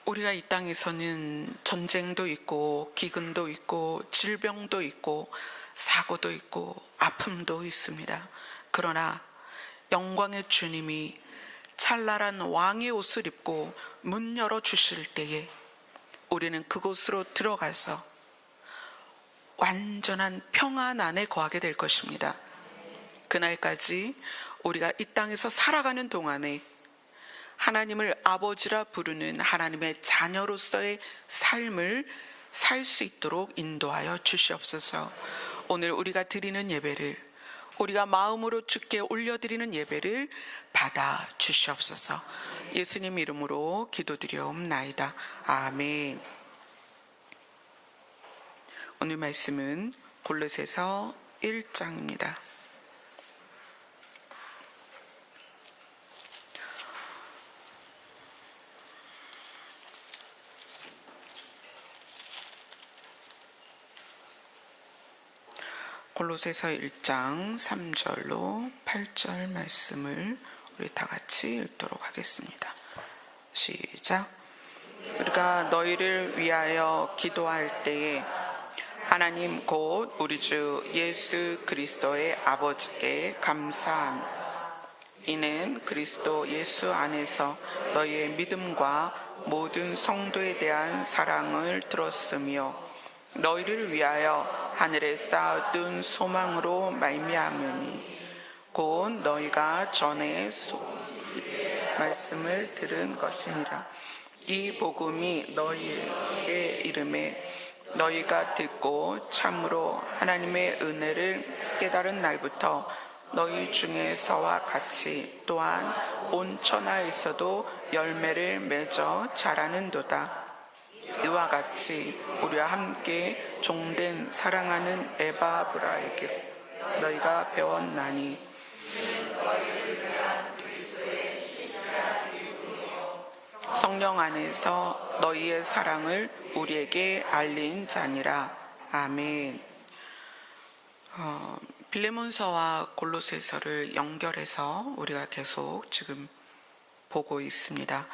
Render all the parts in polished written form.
우리가 이 땅에서는 전쟁도 있고 기근도 있고 질병도 있고 사고도 있고 아픔도 있습니다. 그러나 영광의 주님이 찬란한 왕의 옷을 입고 문 열어 주실 때에 우리는 그곳으로 들어가서 완전한 평안 안에 거하게 될 것입니다. 그날까지 우리가 이 땅에서 살아가는 동안에 하나님을 아버지라 부르는 하나님의 자녀로서의 삶을 살 수 있도록 인도하여 주시옵소서. 오늘 우리가 드리는 예배를, 우리가 마음으로 주께 올려드리는 예배를 받아 주시옵소서. 예수님 이름으로 기도드리옵나이다. 아멘. 오늘 말씀은 골로새서 1장입니다. 골로새서 1장 3절로 8절 말씀을 우리 다 같이 읽도록 하겠습니다. 시작. 우리가 너희를 위하여 기도할 때에 하나님 곧 우리 주 예수 그리스도의 아버지께 감사함. 이는 그리스도 예수 안에서 너희의 믿음과 모든 성도에 대한 사랑을 들었으며 너희를 위하여 하늘에 쌓아둔 소망으로 말미암으니 곧 너희가 전에 말씀을 들은 것이니라. 이 복음이 너희의 이름에 너희가 듣고 참으로 하나님의 은혜를 깨달은 날부터 너희 중에서와 같이 또한 온 천하에서도 열매를 맺어 자라는도다. 이와 같이 우리와 함께 종된 사랑하는 에바브라에게 너희가 배웠나니 성령 안에서 너희의 사랑을 우리에게 알린 자니라. 아멘. 빌레몬서와 골로새서를 연결해서 우리가 계속 지금 보고 있습니다.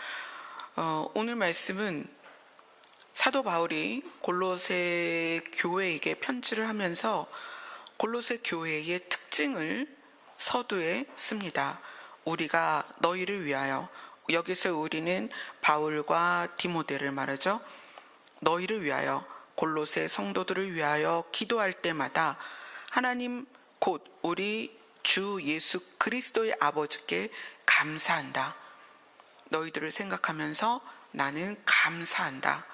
오늘 말씀은 사도 바울이 골로새 교회에게 편지를 하면서 골로새 교회의 특징을 서두에 씁니다. 우리가 너희를 위하여, 여기서 우리는 바울과 디모데를 말하죠. 너희를 위하여, 골로새 성도들을 위하여 기도할 때마다 하나님 곧 우리 주 예수 그리스도의 아버지께 감사한다. 너희들을 생각하면서 나는 감사한다.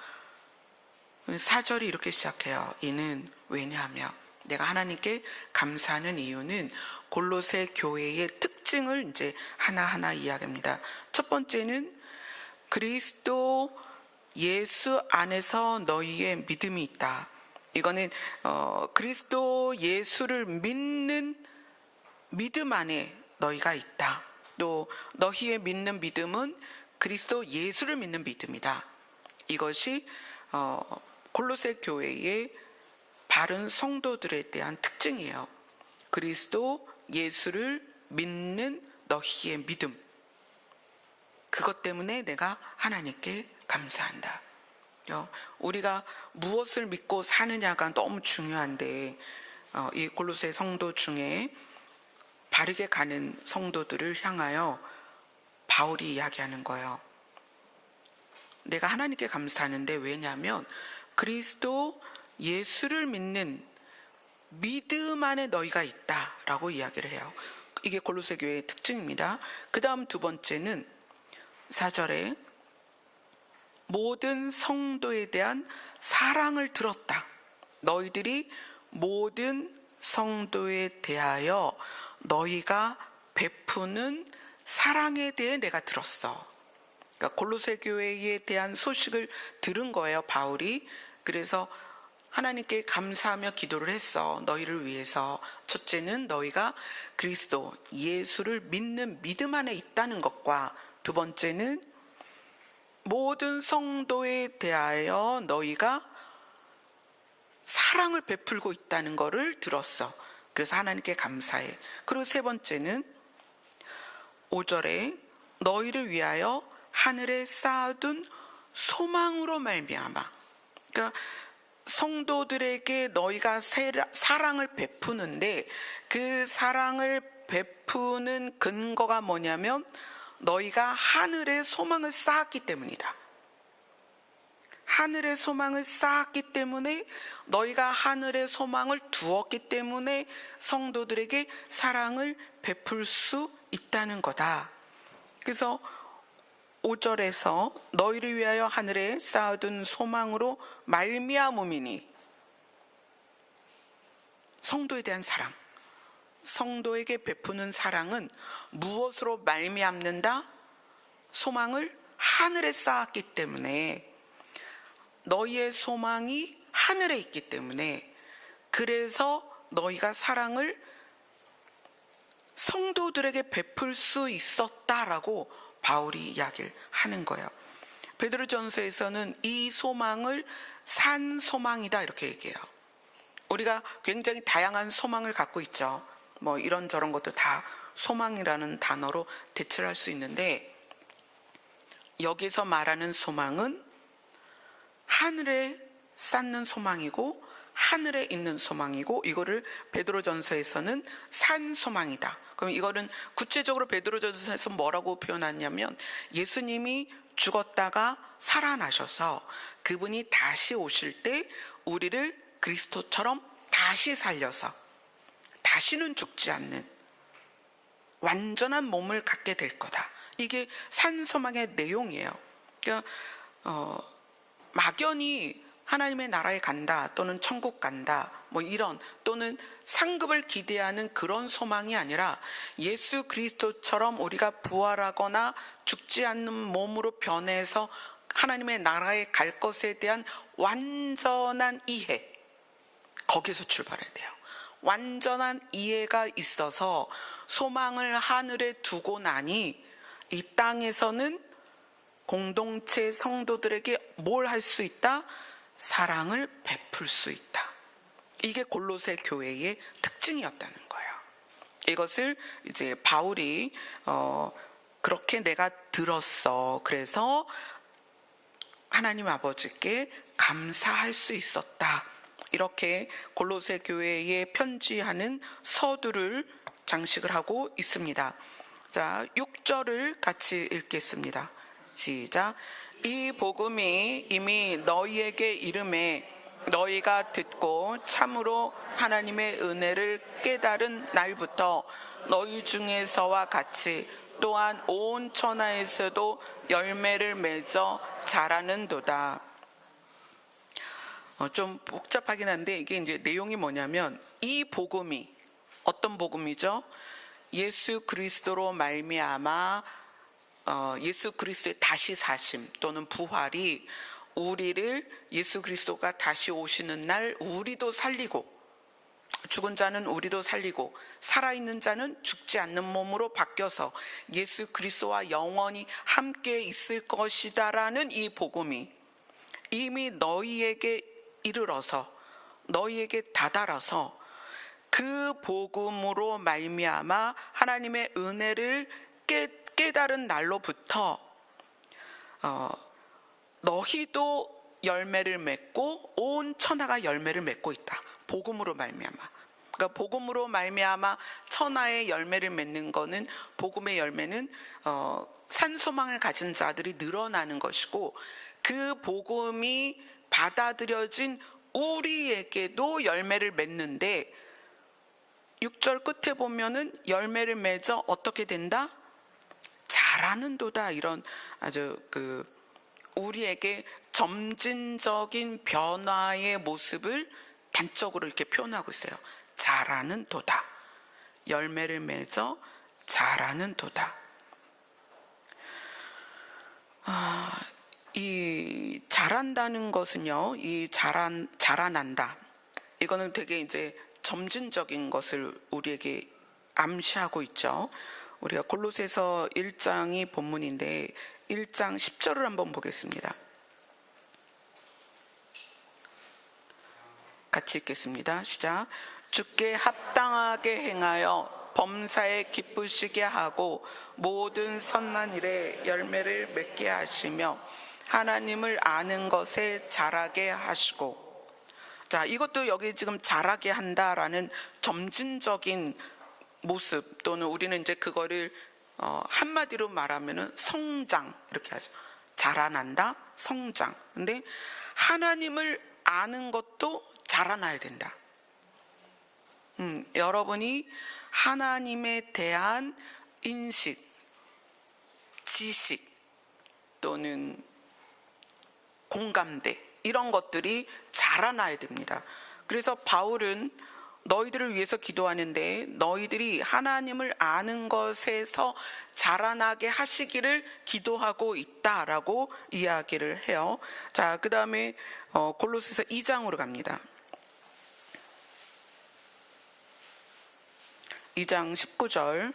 4절이 이렇게 시작해요. 이는 왜냐하며, 내가 하나님께 감사하는 이유는 골로새 교회의 특징을 이제 하나하나 이야기합니다. 첫 번째는 그리스도 예수 안에서 너희의 믿음이 있다. 이거는 그리스도 예수를 믿는 믿음 안에 너희가 있다. 또 너희의 믿는 믿음은 그리스도 예수를 믿는 믿음이다. 이것이 골로새 교회의 바른 성도들에 대한 특징이에요. 그리스도 예수를 믿는 너희의 믿음. 그것 때문에 내가 하나님께 감사한다. 우리가 무엇을 믿고 사느냐가 너무 중요한데 이 골로새 성도 중에 바르게 가는 성도들을 향하여 바울이 이야기하는 거예요. 내가 하나님께 감사하는데 왜냐하면 그리스도 예수를 믿는 믿음 안에 너희가 있다라고 이야기를 해요. 이게 골로새 교회의 특징입니다. 그 다음 두 번째는 4절에 모든 성도에 대한 사랑을 들었다. 너희들이 모든 성도에 대하여 너희가 베푸는 사랑에 대해 내가 들었어. 그러니까 골로새 교회에 대한 소식을 들은 거예요, 바울이. 그래서 하나님께 감사하며 기도를 했어. 너희를 위해서. 첫째는 너희가 그리스도 예수를 믿는 믿음 안에 있다는 것과, 두 번째는 모든 성도에 대하여 너희가 사랑을 베풀고 있다는 것을 들었어. 그래서 하나님께 감사해. 그리고 세 번째는 5절에 너희를 위하여 하늘에 쌓아둔 소망으로 말미암아. 그러니까 성도들에게 너희가 사랑을 베푸는데 그 사랑을 베푸는 근거가 뭐냐면 너희가 하늘의 소망을 쌓았기 때문이다. 하늘의 소망을 쌓았기 때문에, 너희가 하늘의 소망을 두었기 때문에 성도들에게 사랑을 베풀 수 있다는 거다. 그래서 5절에서 너희를 위하여 하늘에 쌓아둔 소망으로 말미암음이니, 성도에 대한 사랑, 성도에게 베푸는 사랑은 무엇으로 말미암는다? 소망을 하늘에 쌓았기 때문에, 너희의 소망이 하늘에 있기 때문에, 그래서 너희가 사랑을 성도들에게 베풀 수 있었다라고 바울이 이야기를 하는 거예요. 베드로전서에서는 이 소망을 산 소망이다 이렇게 얘기해요. 우리가 굉장히 다양한 소망을 갖고 있죠. 뭐 이런저런 것도 다 소망이라는 단어로 대체를 할 수 있는데, 여기서 말하는 소망은 하늘에 쌓는 소망이고 하늘에 있는 소망이고, 이거를 베드로전서에서는 산 소망이다. 그럼 이거는 구체적으로 베드로전서에서 뭐라고 표현하냐면, 예수님이 죽었다가 살아나셔서 그분이 다시 오실 때 우리를 그리스도처럼 다시 살려서 다시는 죽지 않는 완전한 몸을 갖게 될 거다. 이게 산 소망의 내용이에요. 그러니까 막연히 하나님의 나라에 간다, 또는 천국 간다, 뭐 이런, 또는 상급을 기대하는 그런 소망이 아니라 예수 그리스도처럼 우리가 부활하거나 죽지 않는 몸으로 변해서 하나님의 나라에 갈 것에 대한 완전한 이해, 거기에서 출발해야 돼요. 완전한 이해가 있어서 소망을 하늘에 두고 나니 이 땅에서는 공동체 성도들에게 뭘 할 수 있다? 사랑을 베풀 수 있다. 이게 골로새 교회의 특징이었다는 거예요. 이것을 이제 바울이 그렇게 내가 들었어, 그래서 하나님 아버지께 감사할 수 있었다, 이렇게 골로새 교회에 편지하는 서두를 장식을 하고 있습니다. 자, 6절을 같이 읽겠습니다. 시작. 이 복음이 이미 너희에게 이름에 너희가 듣고 참으로 하나님의 은혜를 깨달은 날부터 너희 중에서와 같이 또한 온 천하에서도 열매를 맺어 자라는도다. 좀 복잡하긴 한데, 이게 이제 내용이 뭐냐면, 이 복음이 어떤 복음이죠? 예수 그리스도로 말미암아 예수 그리스도의 다시 사심 또는 부활이 우리를, 예수 그리스도가 다시 오시는 날 우리도 살리고, 죽은 자는 우리도 살리고 살아있는 자는 죽지 않는 몸으로 바뀌어서 예수 그리스도와 영원히 함께 있을 것이다라는 이 복음이 이미 너희에게 이르러서, 너희에게 다다라서 그 복음으로 말미암아 하나님의 은혜를 깨달은 날로부터 너희도 열매를 맺고 온 천하가 열매를 맺고 있다. 복음으로 말미암아. 그러니까 복음으로 말미암아 천하의 열매를 맺는 거는, 복음의 열매는 산소망을 가진 자들이 늘어나는 것이고, 그 복음이 받아들여진 우리에게도 열매를 맺는데, 6절 끝에 보면은 열매를 맺어 어떻게 된다? 자라는도다. 이런 아주 우리에게 점진적인 변화의 모습을 단적으로 이렇게 표현하고 있어요. 자라는도다. 열매를 맺어 자라는도다. 이 자란다는 것은요, 이 자라난다, 이거는 되게 이제 점진적인 것을 우리에게 암시하고 있죠. 우리가 골로새서 1장이 본문인데 1장 10절을 한번 보겠습니다. 같이 읽겠습니다. 시작. 주께 합당하게 행하여 범사에 기쁘시게 하고 모든 선한 일에 열매를 맺게 하시며 하나님을 아는 것에 자라게 하시고. 자, 이것도 여기 지금 자라게 한다라는 점진적인 모습, 또는 우리는 이제 그거를 한마디로 말하면은 성장, 이렇게 하죠. 자라난다, 성장. 근데 하나님을 아는 것도 자라나야 된다. 여러분이 하나님에 대한 인식, 지식 또는 공감대, 이런 것들이 자라나야 됩니다. 그래서 바울은 너희들을 위해서 기도하는데 너희들이 하나님을 아는 것에서 자라나게 하시기를 기도하고 있다라고 이야기를 해요. 자, 그 다음에 골로새서 2장으로 갑니다. 2장 19절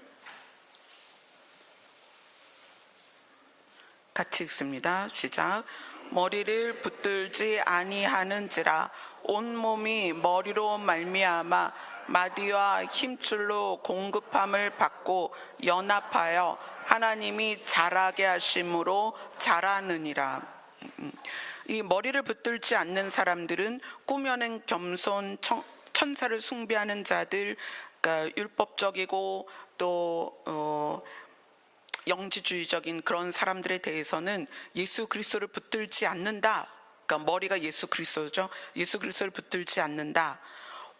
같이 읽습니다. 시작. 머리를 붙들지 아니하는지라 온몸이 머리로 말미암아 마디와 힘줄로 공급함을 받고 연합하여 하나님이 자라게 하심으로 자라느니라. 이 머리를 붙들지 않는 사람들은 꾸며낸 겸손, 천사를 숭배하는 자들, 그러니까 율법적이고 또 영지주의적인 그런 사람들에 대해서는 예수 그리스도를 붙들지 않는다. 그러니까 머리가 예수 그리스도죠. 예수 그리스도를 붙들지 않는다.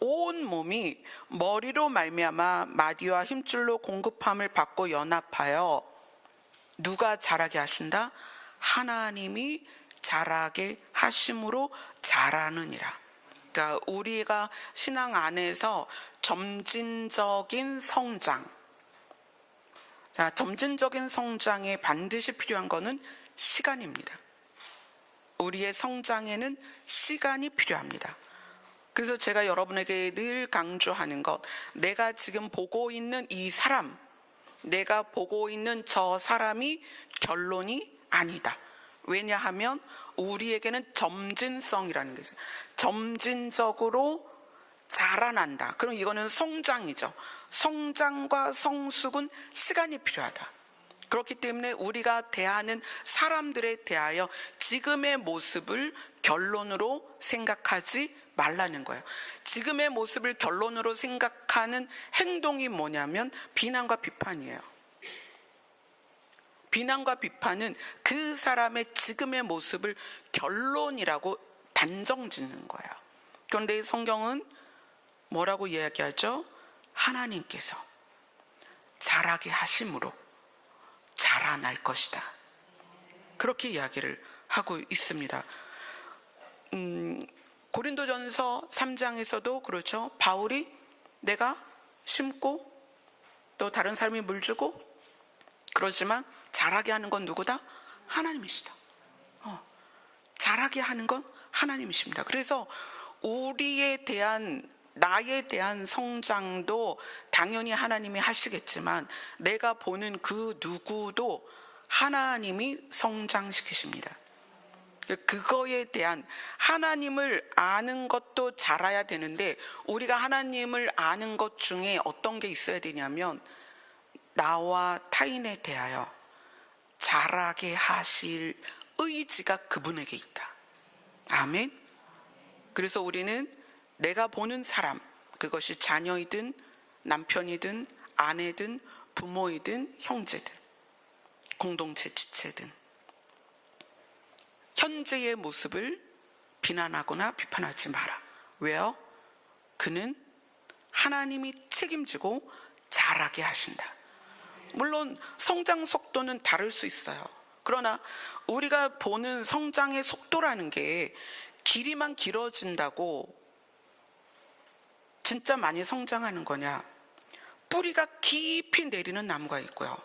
온 몸이 머리로 말미암아 마디와 힘줄로 공급함을 받고 연합하여 누가 자라게 하신다? 하나님이 자라게 하심으로 자라느니라. 그러니까 우리가 신앙 안에서 점진적인 성장, 자, 점진적인 성장에 반드시 필요한 것은 시간입니다. 우리의 성장에는 시간이 필요합니다. 그래서 제가 여러분에게 늘 강조하는 것, 내가 지금 보고 있는 이 사람, 내가 보고 있는 저 사람이 결론이 아니다. 왜냐하면 우리에게는 점진성이라는 게 있어요. 점진적으로 자라난다. 그럼 이거는 성장이죠. 성장과 성숙은 시간이 필요하다. 그렇기 때문에 우리가 대하는 사람들에 대하여 지금의 모습을 결론으로 생각하지 말라는 거예요. 지금의 모습을 결론으로 생각하는 행동이 뭐냐면 비난과 비판이에요. 비난과 비판은 그 사람의 지금의 모습을 결론이라고 단정 짓는 거예요. 그런데 성경은 뭐라고 이야기하죠? 하나님께서 자라게 하심으로 자라날 것이다. 그렇게 이야기를 하고 있습니다. 고린도전서 3장에서도 그렇죠. 바울이 내가 심고 또 다른 사람이 물 주고 그러지만 자라게 하는 건 누구다? 하나님이시다. 자라게 하는 건 하나님이십니다. 그래서 우리에 대한, 나에 대한 성장도 당연히 하나님이 하시겠지만 내가 보는 그 누구도 하나님이 성장시키십니다. 그거에 대한 하나님을 아는 것도 자라야 되는데 우리가 하나님을 아는 것 중에 어떤 게 있어야 되냐면 나와 타인에 대하여 자라게 하실 의지가 그분에게 있다. 아멘. 그래서 우리는 내가 보는 사람, 그것이 자녀이든 남편이든 아내든 부모이든 형제든 공동체 지체든 현재의 모습을 비난하거나 비판하지 마라. 왜요? 그는 하나님이 책임지고 자라게 하신다. 물론 성장 속도는 다를 수 있어요. 그러나 우리가 보는 성장의 속도라는 게 길이만 길어진다고 진짜 많이 성장하는 거냐? 뿌리가 깊이 내리는 나무가 있고요.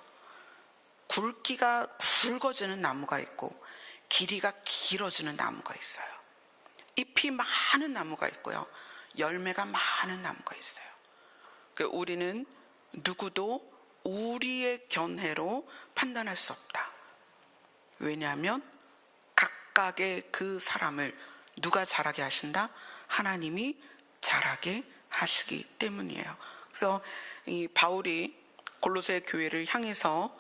굵기가 굵어지는 나무가 있고 길이가 길어지는 나무가 있어요. 잎이 많은 나무가 있고요. 열매가 많은 나무가 있어요. 우리는 누구도 우리의 견해로 판단할 수 없다. 왜냐하면 각각의 그 사람을 누가 자라게 하신다? 하나님이 자라게 하시기 때문이에요. 그래서 이 바울이 골로새 교회를 향해서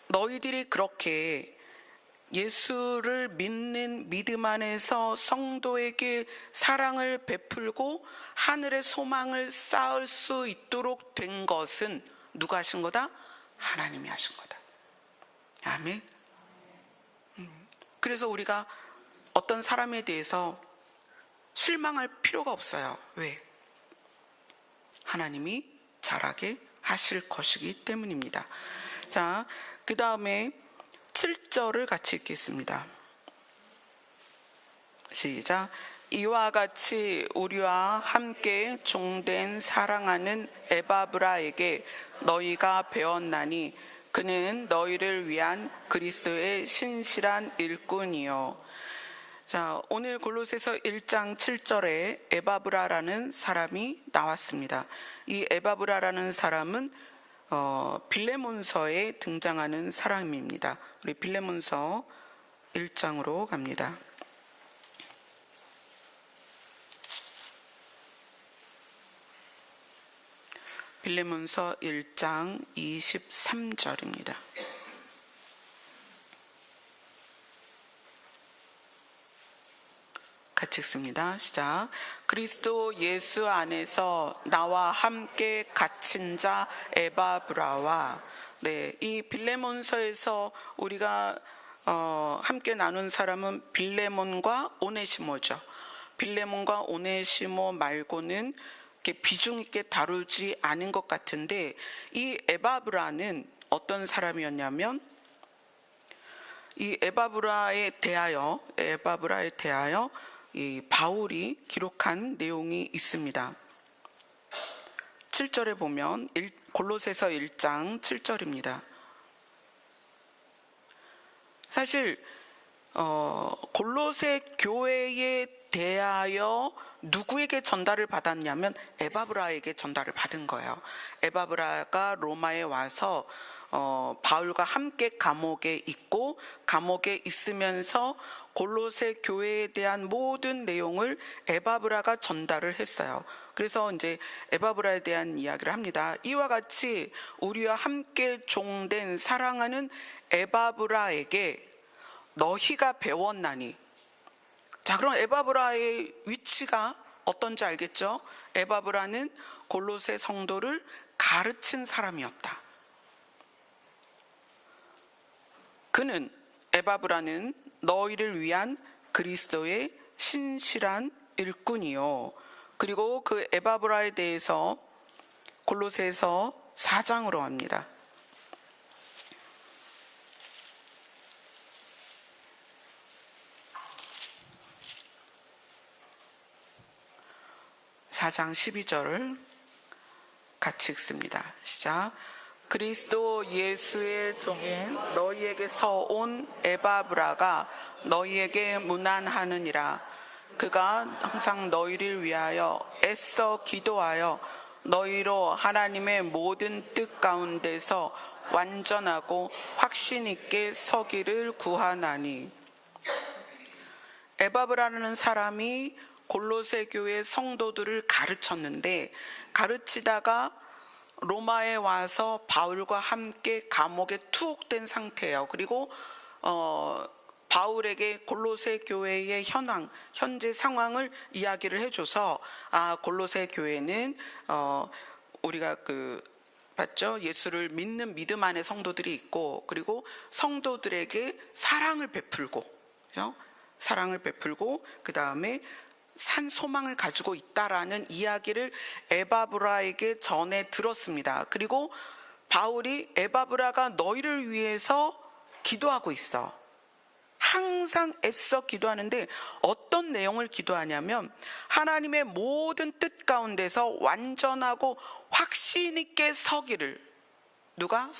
너희들이 그렇게 예수를 믿는 믿음 안에서 성도에게 사랑을 베풀고 하늘의 소망을 쌓을 수 있도록 된 것은 누가 하신 거다? 하나님이 하신 거다. 아멘. 그래서 우리가 어떤 사람에 대해서 실망할 필요가 없어요. 왜? 하나님이 잘하게 하실 것이기 때문입니다. 자, 그 다음에 7절을 같이 읽겠습니다. 시작. 이와 같이 우리와 함께 종된 사랑하는 에바브라에게 너희가 배웠나니 그는 너희를 위한 그리스도의 신실한 일꾼이요. 자, 오늘 골로새서 1장 7절에 에바브라라는 사람이 나왔습니다. 이 에바브라라는 사람은 빌레몬서에 등장하는 사람입니다. 우리 빌레몬서 1장으로 갑니다. 빌레몬서 1장 23절입니다. 같이 읽습니다. 시작. 그리스도 예수 안에서 나와 함께 갇힌 자 에바브라와, 네, 이 빌레몬서에서 우리가 함께 나눈 사람은 빌레몬과 오네시모죠. 빌레몬과 오네시모 말고는 이렇게 비중 있게 다루지 않은 것 같은데, 이 에바브라는 어떤 사람이었냐면, 이 에바브라에 대하여 이 바울이 기록한 내용이 있습니다. 7절에 보면 골로새서 1장 7절입니다. 사실 골로새 교회에 대하여 누구에게 전달을 받았냐면 에바브라에게 전달을 받은 거예요. 에바브라가 로마에 와서 바울과 함께 감옥에 있고, 감옥에 있으면서 골로새 교회에 대한 모든 내용을 에바브라가 전달을 했어요. 그래서 이제 에바브라에 대한 이야기를 합니다. 이와 같이 우리와 함께 종된 사랑하는 에바브라에게 너희가 배웠나니. 자, 그럼 에바브라의 위치가 어떤지 알겠죠? 에바브라는 골로새 성도를 가르친 사람이었다. 에바브라는 너희를 위한 그리스도의 신실한 일꾼이요. 그리고 그 에바브라에 대해서 골로새서 4장으로 갑니다. 4장 12절을 같이 읽습니다. 시작. 그리스도 예수의 종인 너희에게서 온 에바브라가 너희에게 문안하느니라. 그가 항상 너희를 위하여 애써 기도하여 너희로 하나님의 모든 뜻 가운데서 완전하고 확신 있게 서기를 구하나니. 에바브라는 사람이 골로새 교회 성도들을 가르쳤는데, 가르치다가 로마에 와서 바울과 함께 감옥에 투옥된 상태예요. 그리고 바울에게 골로새 교회의 현재 상황을 이야기를 해줘서, 골로새 교회는 우리가 봤죠? 예수를 믿는 믿음 안에 성도들이 있고, 그리고 성도들에게 사랑을 베풀고, 그죠? 사랑을 베풀고, 그 다음에 산 소망을 가지고 있다라는 이야기를 에바브라에게 전해 들었습니다. 그리고 바울이 에바브라가 너희를 위해서 기도하고 있어. 항상 애써 기도하는데 어떤 내용을 기도하냐면, 하나님의 모든 뜻 가운데서 완전하고 확신 있게 서기를. 누가?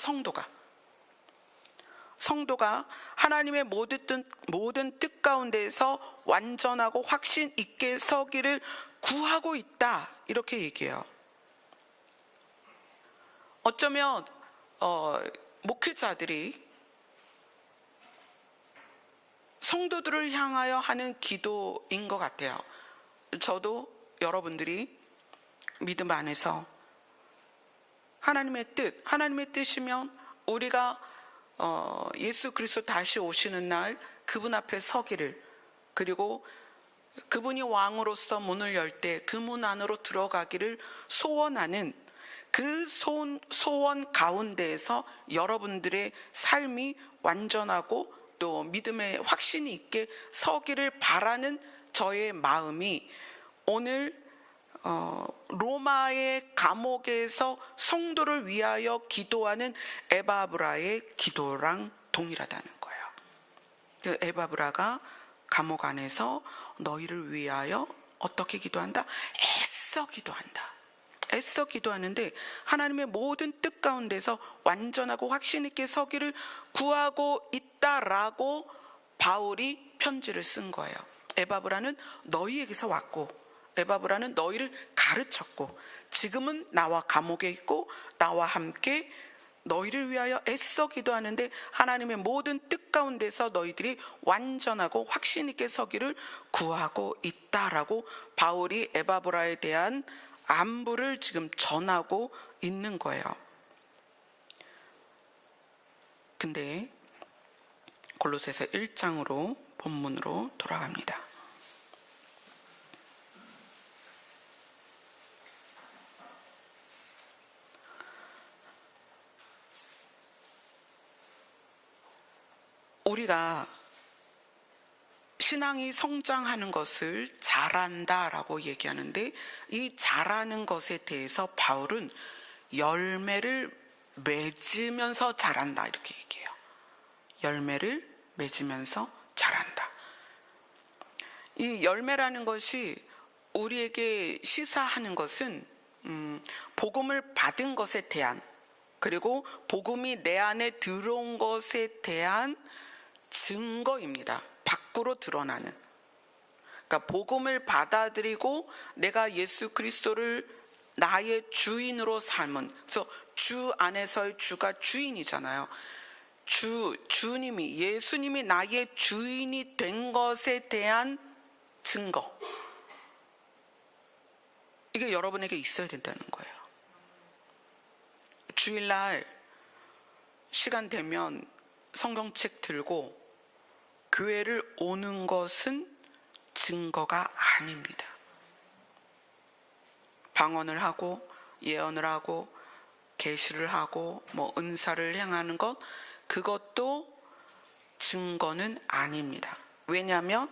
성도가 하나님의 모든 뜻 가운데서 완전하고 확신 있게 서기를 구하고 있다, 이렇게 얘기해요. 어쩌면 목회자들이 성도들을 향하여 하는 기도인 것 같아요. 저도 여러분들이 믿음 안에서 하나님의 뜻이면 우리가 예수 그리스도 다시 오시는 날 그분 앞에 서기를, 그리고 그분이 왕으로서 문을 열 때 그 문 안으로 들어가기를 소원하는 그 소원 가운데에서 여러분들의 삶이 완전하고 또 믿음의 확신이 있게 서기를 바라는 저의 마음이 오늘 로마의 감옥에서 성도를 위하여 기도하는 에바브라의 기도랑 동일하다는 거예요. 그 에바브라가 감옥 안에서 너희를 위하여 어떻게 기도한다? 애써 기도한다. 애써 기도하는데 하나님의 모든 뜻 가운데서 완전하고 확신 있게 서기를 구하고 있다라고 바울이 편지를 쓴 거예요. 에바브라는 너희에게서 왔고, 에바브라는 너희를 가르쳤고, 지금은 나와 감옥에 있고 나와 함께 너희를 위하여 애써 기도하는데 하나님의 모든 뜻 가운데서 너희들이 완전하고 확신 있게 서기를 구하고 있다라고 바울이 에바브라에 대한 안부를 지금 전하고 있는 거예요. 근데 골로새서 1장으로 본문으로 돌아갑니다. 우리가 신앙이 성장하는 것을 잘한다라고 얘기하는데, 이 잘하는 것에 대해서 바울은 열매를 맺으면서 잘한다 이렇게 얘기해요. 열매를 맺으면서 잘한다. 이 열매라는 것이 우리에게 시사하는 것은 복음을 받은 것에 대한, 그리고 복음이 내 안에 들어온 것에 대한 증거입니다. 밖으로 드러나는. 그러니까 복음을 받아들이고 내가 예수 그리스도를 나의 주인으로 삶은, 그래서 주 안에서의 주가 주인이잖아요. 주님이, 예수님이 나의 주인이 된 것에 대한 증거, 이게 여러분에게 있어야 된다는 거예요. 주일날 시간 되면 성경책 들고 교회를 오는 것은 증거가 아닙니다. 방언을 하고 예언을 하고 계시를 하고 은사를 행하는 것, 그것도 증거는 아닙니다. 왜냐하면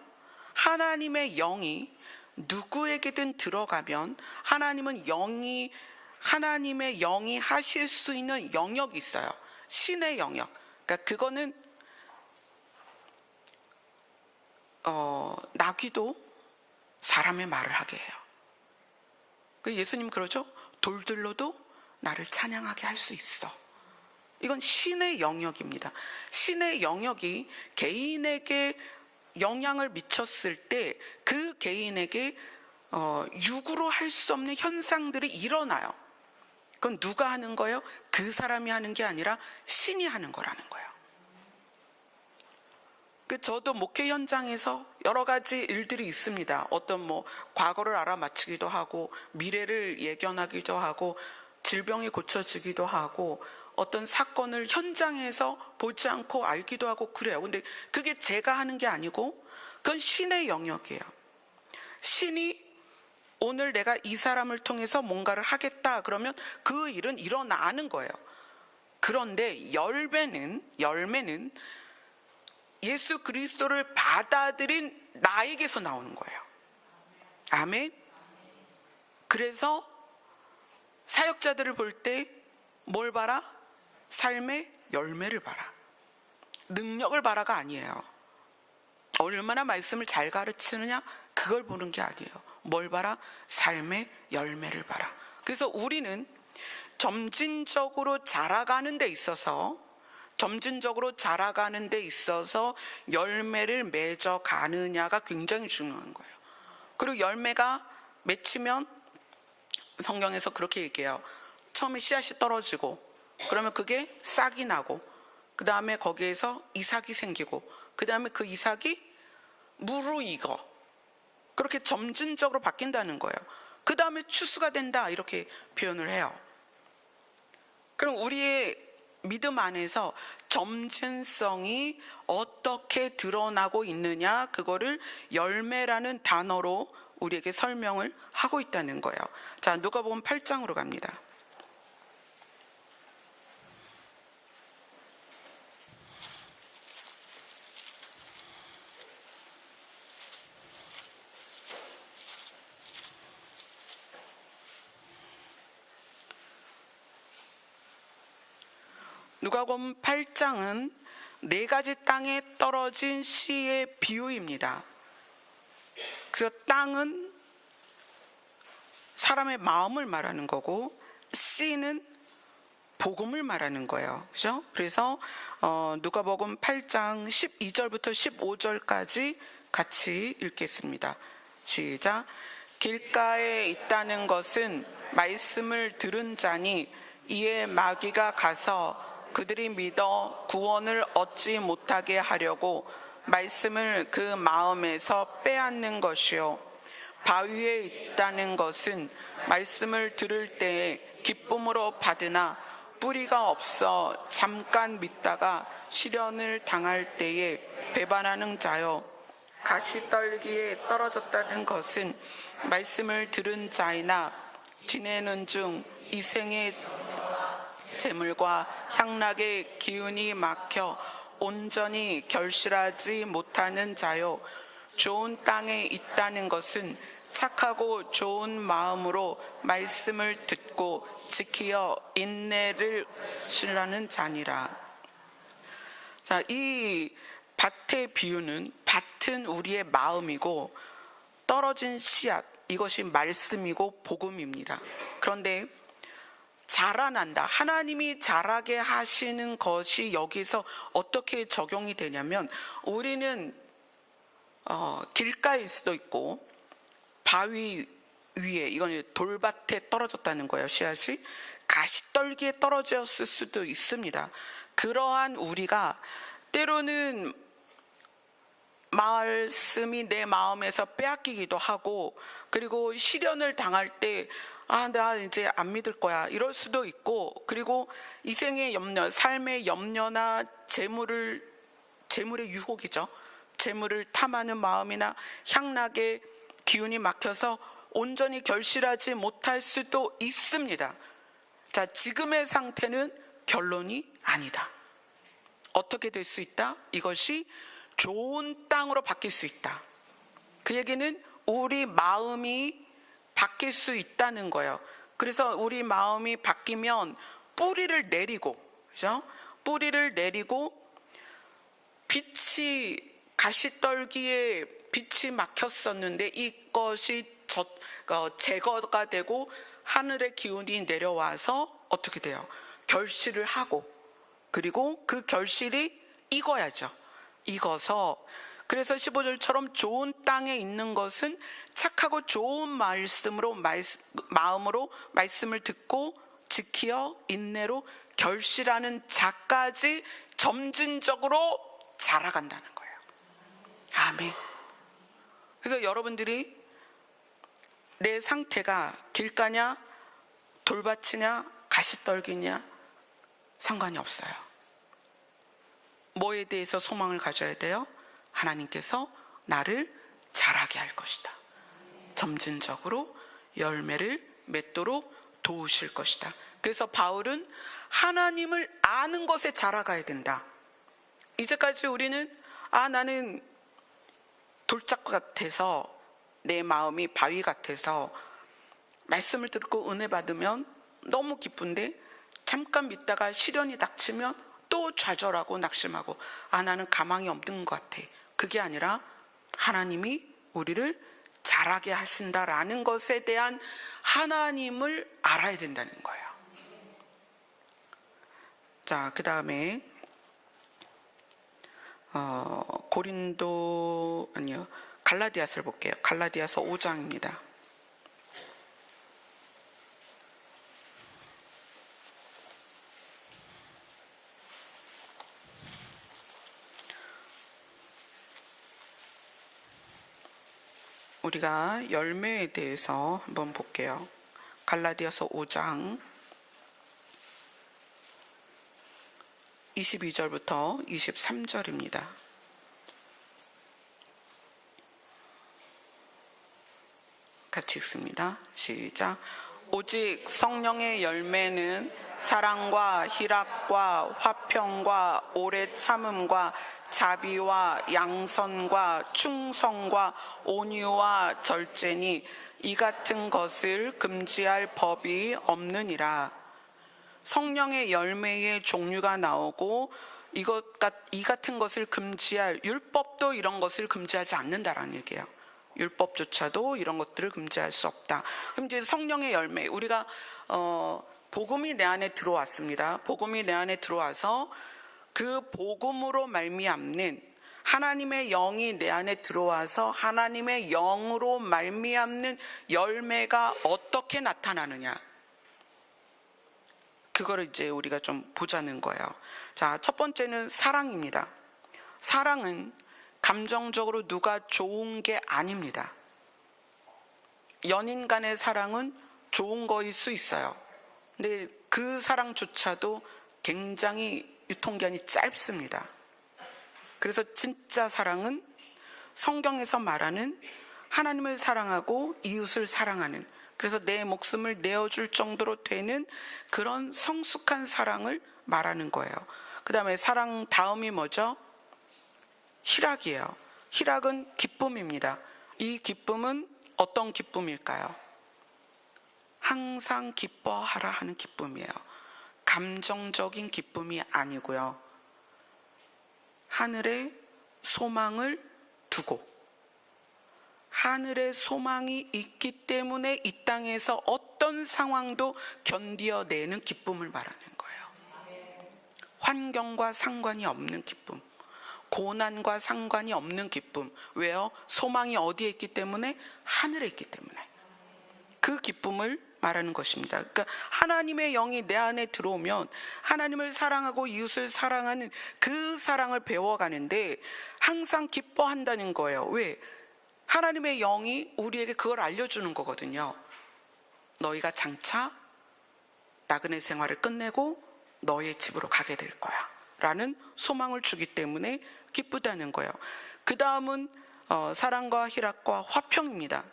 하나님의 영이 누구에게든 들어가면 하나님의 영이 하실 수 있는 영역이 있어요. 신의 영역. 그러니까 그거는 나귀도 사람의 말을 하게 해요. 예수님 그러죠? 돌들로도 나를 찬양하게 할 수 있어. 이건 신의 영역입니다. 신의 영역이 개인에게 영향을 미쳤을 때 그 개인에게 육으로 할 수 없는 현상들이 일어나요. 그건 누가 하는 거예요? 그 사람이 하는 게 아니라 신이 하는 거라는 거예요. 저도 목회 현장에서 여러 가지 일들이 있습니다. 어떤 과거를 알아맞히기도 하고, 미래를 예견하기도 하고, 질병이 고쳐지기도 하고, 어떤 사건을 현장에서 보지 않고 알기도 하고 그래요. 근데 그게 제가 하는 게 아니고 그건 신의 영역이에요. 신이 오늘 내가 이 사람을 통해서 뭔가를 하겠다 그러면 그 일은 일어나는 거예요. 그런데 열매는 예수 그리스도를 받아들인 나에게서 나오는 거예요. 아멘. 그래서 사역자들을 볼 때 뭘 봐라? 삶의 열매를 봐라. 능력을 봐라가 아니에요. 얼마나 말씀을 잘 가르치느냐, 그걸 보는 게 아니에요. 뭘 봐라? 삶의 열매를 봐라. 그래서 우리는 점진적으로 자라가는 데 있어서 열매를 맺어 가느냐가 굉장히 중요한 거예요. 그리고 열매가 맺히면 성경에서 그렇게 얘기해요. 처음에 씨앗이 떨어지고, 그러면 그게 싹이 나고, 그 다음에 거기에서 이삭이 생기고, 그 다음에 그 이삭이 무르익어. 그렇게 점진적으로 바뀐다는 거예요. 그 다음에 추수가 된다, 이렇게 표현을 해요. 그럼 우리의 믿음 안에서 점진성이 어떻게 드러나고 있느냐, 그거를 열매라는 단어로 우리에게 설명을 하고 있다는 거예요. 자, 누가복음 8장으로 갑니다. 누가복음 8장은 네 가지 땅에 떨어진 씨의 비유입니다. 그래서 땅은 사람의 마음을 말하는 거고, 씨는 복음을 말하는 거예요. 그죠? 그래서 누가복음 8장 12절부터 15절까지 같이 읽겠습니다. 시작. 길가에 있다는 것은 말씀을 들은 자니 이에 마귀가 가서 그들이 믿어 구원을 얻지 못하게 하려고 말씀을 그 마음에서 빼앗는 것이요. 바위에 있다는 것은 말씀을 들을 때에 기쁨으로 받으나 뿌리가 없어 잠깐 믿다가 시련을 당할 때에 배반하는 자요. 가시떨기에 떨어졌다는 것은 말씀을 들은 자이나 지내는 중 이생의 재물과 향락의 기운이 막혀 온전히 결실하지 못하는 자요. 좋은 땅에 있다는 것은 착하고 좋은 마음으로 말씀을 듣고 지키어 인내를 실라는 자니라. 자, 이 밭의 비유는 밭은 우리의 마음이고 떨어진 씨앗, 이것이 말씀이고 복음입니다. 그런데 자라난다, 하나님이 자라게 하시는 것이 여기서 어떻게 적용이 되냐면, 우리는 길가일 수도 있고 바위 위에, 이건 돌밭에 떨어졌다는 거예요. 씨앗이 가시떨기에 떨어졌을 수도 있습니다. 그러한 우리가 때로는 말씀이 내 마음에서 빼앗기기도 하고, 그리고 시련을 당할 때 나 이제 안 믿을 거야, 이럴 수도 있고, 그리고 이생의 염려, 삶의 염려나 재물의 유혹이죠. 재물을 탐하는 마음이나 향락의 기운이 막혀서 온전히 결실하지 못할 수도 있습니다. 자, 지금의 상태는 결론이 아니다. 어떻게 될 수 있다? 이것이 좋은 땅으로 바뀔 수 있다. 그 얘기는 우리 마음이 바뀔 수 있다는 거예요. 그래서 우리 마음이 바뀌면 뿌리를 내리고, 그죠? 뿌리를 내리고, 빛이, 가시떨기에 빛이 막혔었는데 이것이 제거가 되고 하늘의 기운이 내려와서 어떻게 돼요? 결실을 하고, 그리고 그 결실이 익어야죠. 익어서, 그래서 15절처럼 좋은 땅에 있는 것은 착하고 좋은 마음으로 말씀을 듣고 지키어 인내로 결실하는 자까지 점진적으로 자라간다는 거예요. 아멘. 그래서 여러분들이 내 상태가 길가냐, 돌밭이냐, 가시떨기냐 상관이 없어요. 뭐에 대해서 소망을 가져야 돼요? 하나님께서 나를 자라게 할 것이다. 점진적으로 열매를 맺도록 도우실 것이다. 그래서 바울은 하나님을 아는 것에 자라가야 된다. 이제까지 우리는 나는 돌짝 같아서, 내 마음이 바위 같아서 말씀을 듣고 은혜 받으면 너무 기쁜데 잠깐 믿다가 시련이 닥치면 또 좌절하고 낙심하고 나는 가망이 없는 것 같아. 그게 아니라 하나님이 우리를 자라게 하신다라는 것에 대한 하나님을 알아야 된다는 거예요. 자, 그 다음에 갈라디아서를 볼게요. 갈라디아서 5장입니다. 우리가 열매에 대해서 한번 볼게요. 갈라디아서 5장 22절부터 23절입니다. 같이 읽습니다. 시작. 오직 성령의 열매는 사랑과 희락과 화평과 오래 참음과 자비와 양선과 충성과 온유와 절제니 이 같은 것을 금지할 법이 없느니라. 성령의 열매의 종류가 나오고 이 같은 것을 금지할, 율법도 이런 것을 금지하지 않는다라는 얘기예요. 율법조차도 이런 것들을 금지할 수 없다. 그럼 이제 성령의 열매, 우리가 복음이 내 안에 들어왔습니다. 복음이 내 안에 들어와서 그 복음으로 말미암는, 하나님의 영이 내 안에 들어와서 하나님의 영으로 말미암는 열매가 어떻게 나타나느냐, 그거를 이제 우리가 좀 보자는 거예요. 자, 첫 번째는 사랑입니다. 사랑은 감정적으로 누가 좋은 게 아닙니다. 연인 간의 사랑은 좋은 거일 수 있어요. 근데 그 사랑조차도 굉장히 유통기한이 짧습니다. 그래서 진짜 사랑은 성경에서 말하는 하나님을 사랑하고 이웃을 사랑하는, 그래서 내 목숨을 내어줄 정도로 되는 그런 성숙한 사랑을 말하는 거예요. 그 다음에 사랑 다음이 뭐죠? 희락이에요. 희락은 기쁨입니다. 이 기쁨은 어떤 기쁨일까요? 항상 기뻐하라 하는 기쁨이에요. 감정적인 기쁨이 아니고요. 하늘에 소망을 두고, 하늘의 소망이 있기 때문에 이 땅에서 어떤 상황도 견디어내는 기쁨을 말하는 거예요. 환경과 상관이 없는 기쁨, 고난과 상관이 없는 기쁨. 왜요? 소망이 어디에 있기 때문에? 하늘에 있기 때문에. 그 기쁨을 말하는 것입니다. 그러니까 하나님의 영이 내 안에 들어오면 하나님을 사랑하고 이웃을 사랑하는 그 사랑을 배워가는데 항상 기뻐한다는 거예요. 왜? 하나님의 영이 우리에게 그걸 알려주는 거거든요. 너희가 장차 나그네 생활을 끝내고 너의 집으로 가게 될 거야 라는 소망을 주기 때문에 기쁘다는 거예요. 그 다음은 사랑과 희락과 화평입니다.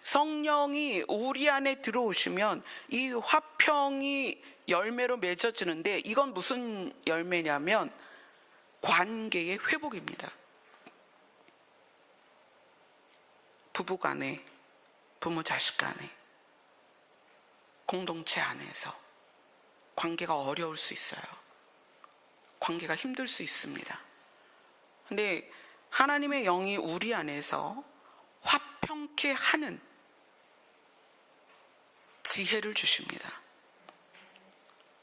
성령이 우리 안에 들어오시면 이 화평이 열매로 맺어지는데, 이건 무슨 열매냐면 관계의 회복입니다. 부부 간에, 부모 자식 간에, 공동체 안에서 관계가 어려울 수 있어요. 관계가 힘들 수 있습니다. 근데 하나님의 영이 우리 안에서 화평케 하는 지혜를 주십니다.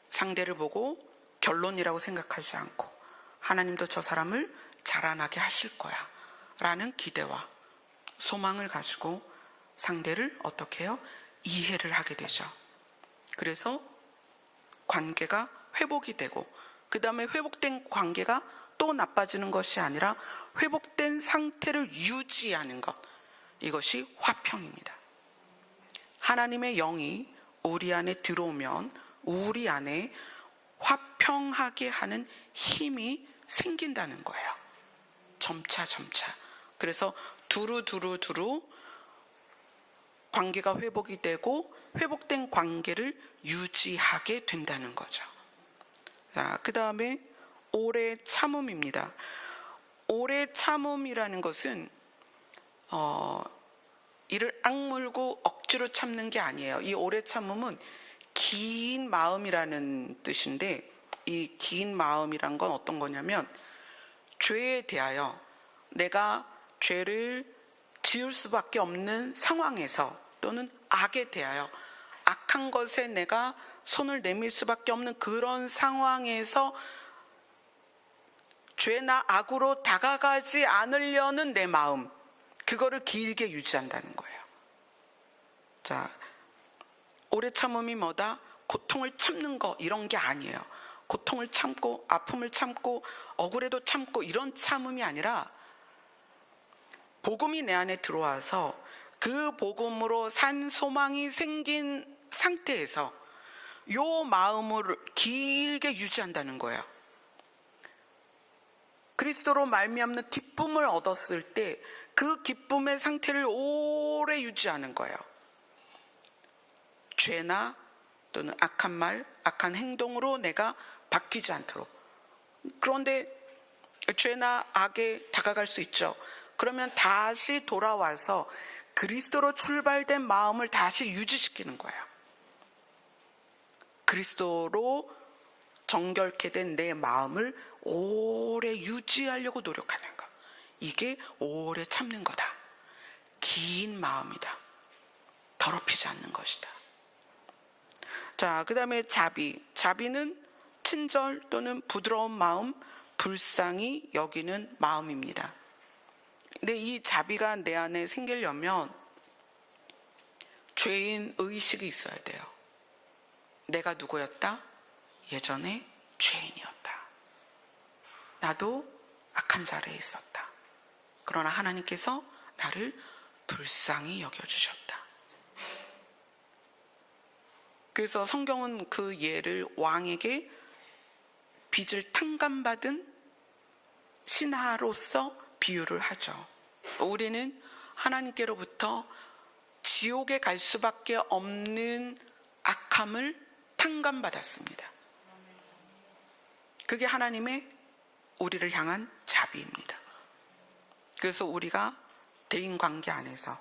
상대를 보고 결론이라고 생각하지 않고 하나님도 저 사람을 자라나게 하실 거야 라는 기대와 소망을 가지고 상대를 어떻게 해요? 이해를 하게 되죠. 그래서 관계가 회복이 되고, 그 다음에 회복된 관계가 또 나빠지는 것이 아니라 회복된 상태를 유지하는 것, 이것이 화평입니다. 하나님의 영이 우리 안에 들어오면 우리 안에 화평하게 하는 힘이 생긴다는 거예요. 점차. 그래서 두루 관계가 회복이 되고 회복된 관계를 유지하게 된다는 거죠. 자, 그 다음에 오래 참음입니다. 오래 참음이라는 것은 이를 악물고 억지로 참는 게 아니에요. 이 오래 참음은 긴 마음이라는 뜻인데, 이 긴 마음이란 건 어떤 거냐면 죄에 대하여 내가 죄를 지을 수밖에 없는 상황에서, 또는 악에 대하여 악한 것에 내가 손을 내밀 수밖에 없는 그런 상황에서 죄나 악으로 다가가지 않으려는 내 마음, 그거를 길게 유지한다는 거예요. 자, 오래 참음이 뭐다? 고통을 참는 거, 이런 게 아니에요. 고통을 참고 아픔을 참고 억울해도 참고 이런 참음이 아니라, 복음이 내 안에 들어와서 그 복음으로 산 소망이 생긴 상태에서 요 마음을 길게 유지한다는 거예요. 그리스도로 말미암는 기쁨을 얻었을 때 그 기쁨의 상태를 오래 유지하는 거예요. 죄나 또는 악한 말, 악한 행동으로 내가 바뀌지 않도록. 그런데 죄나 악에 다가갈 수 있죠. 그러면 다시 돌아와서 그리스도로 출발된 마음을 다시 유지시키는 거예요. 그리스도로 정결케 된 내 마음을 오래 유지하려고 노력하는 것. 이게 오래 참는 거다. 긴 마음이다. 더럽히지 않는 것이다. 자, 그 다음에 자비. 자비는 친절 또는 부드러운 마음, 불쌍히 여기는 마음입니다. 근데 이 자비가 내 안에 생기려면 죄인 의식이 있어야 돼요. 내가 누구였다? 예전에 죄인이었다. 나도 악한 자리에 있었다. 그러나 하나님께서 나를 불쌍히 여겨주셨다. 그래서 성경은 그 예를 왕에게 빚을 탕감받은 신하로서 비유를 하죠. 우리는 하나님께로부터 지옥에 갈 수밖에 없는 악함을 탕감받았습니다. 그게 하나님의 우리를 향한 자비입니다. 그래서 우리가 대인관계 안에서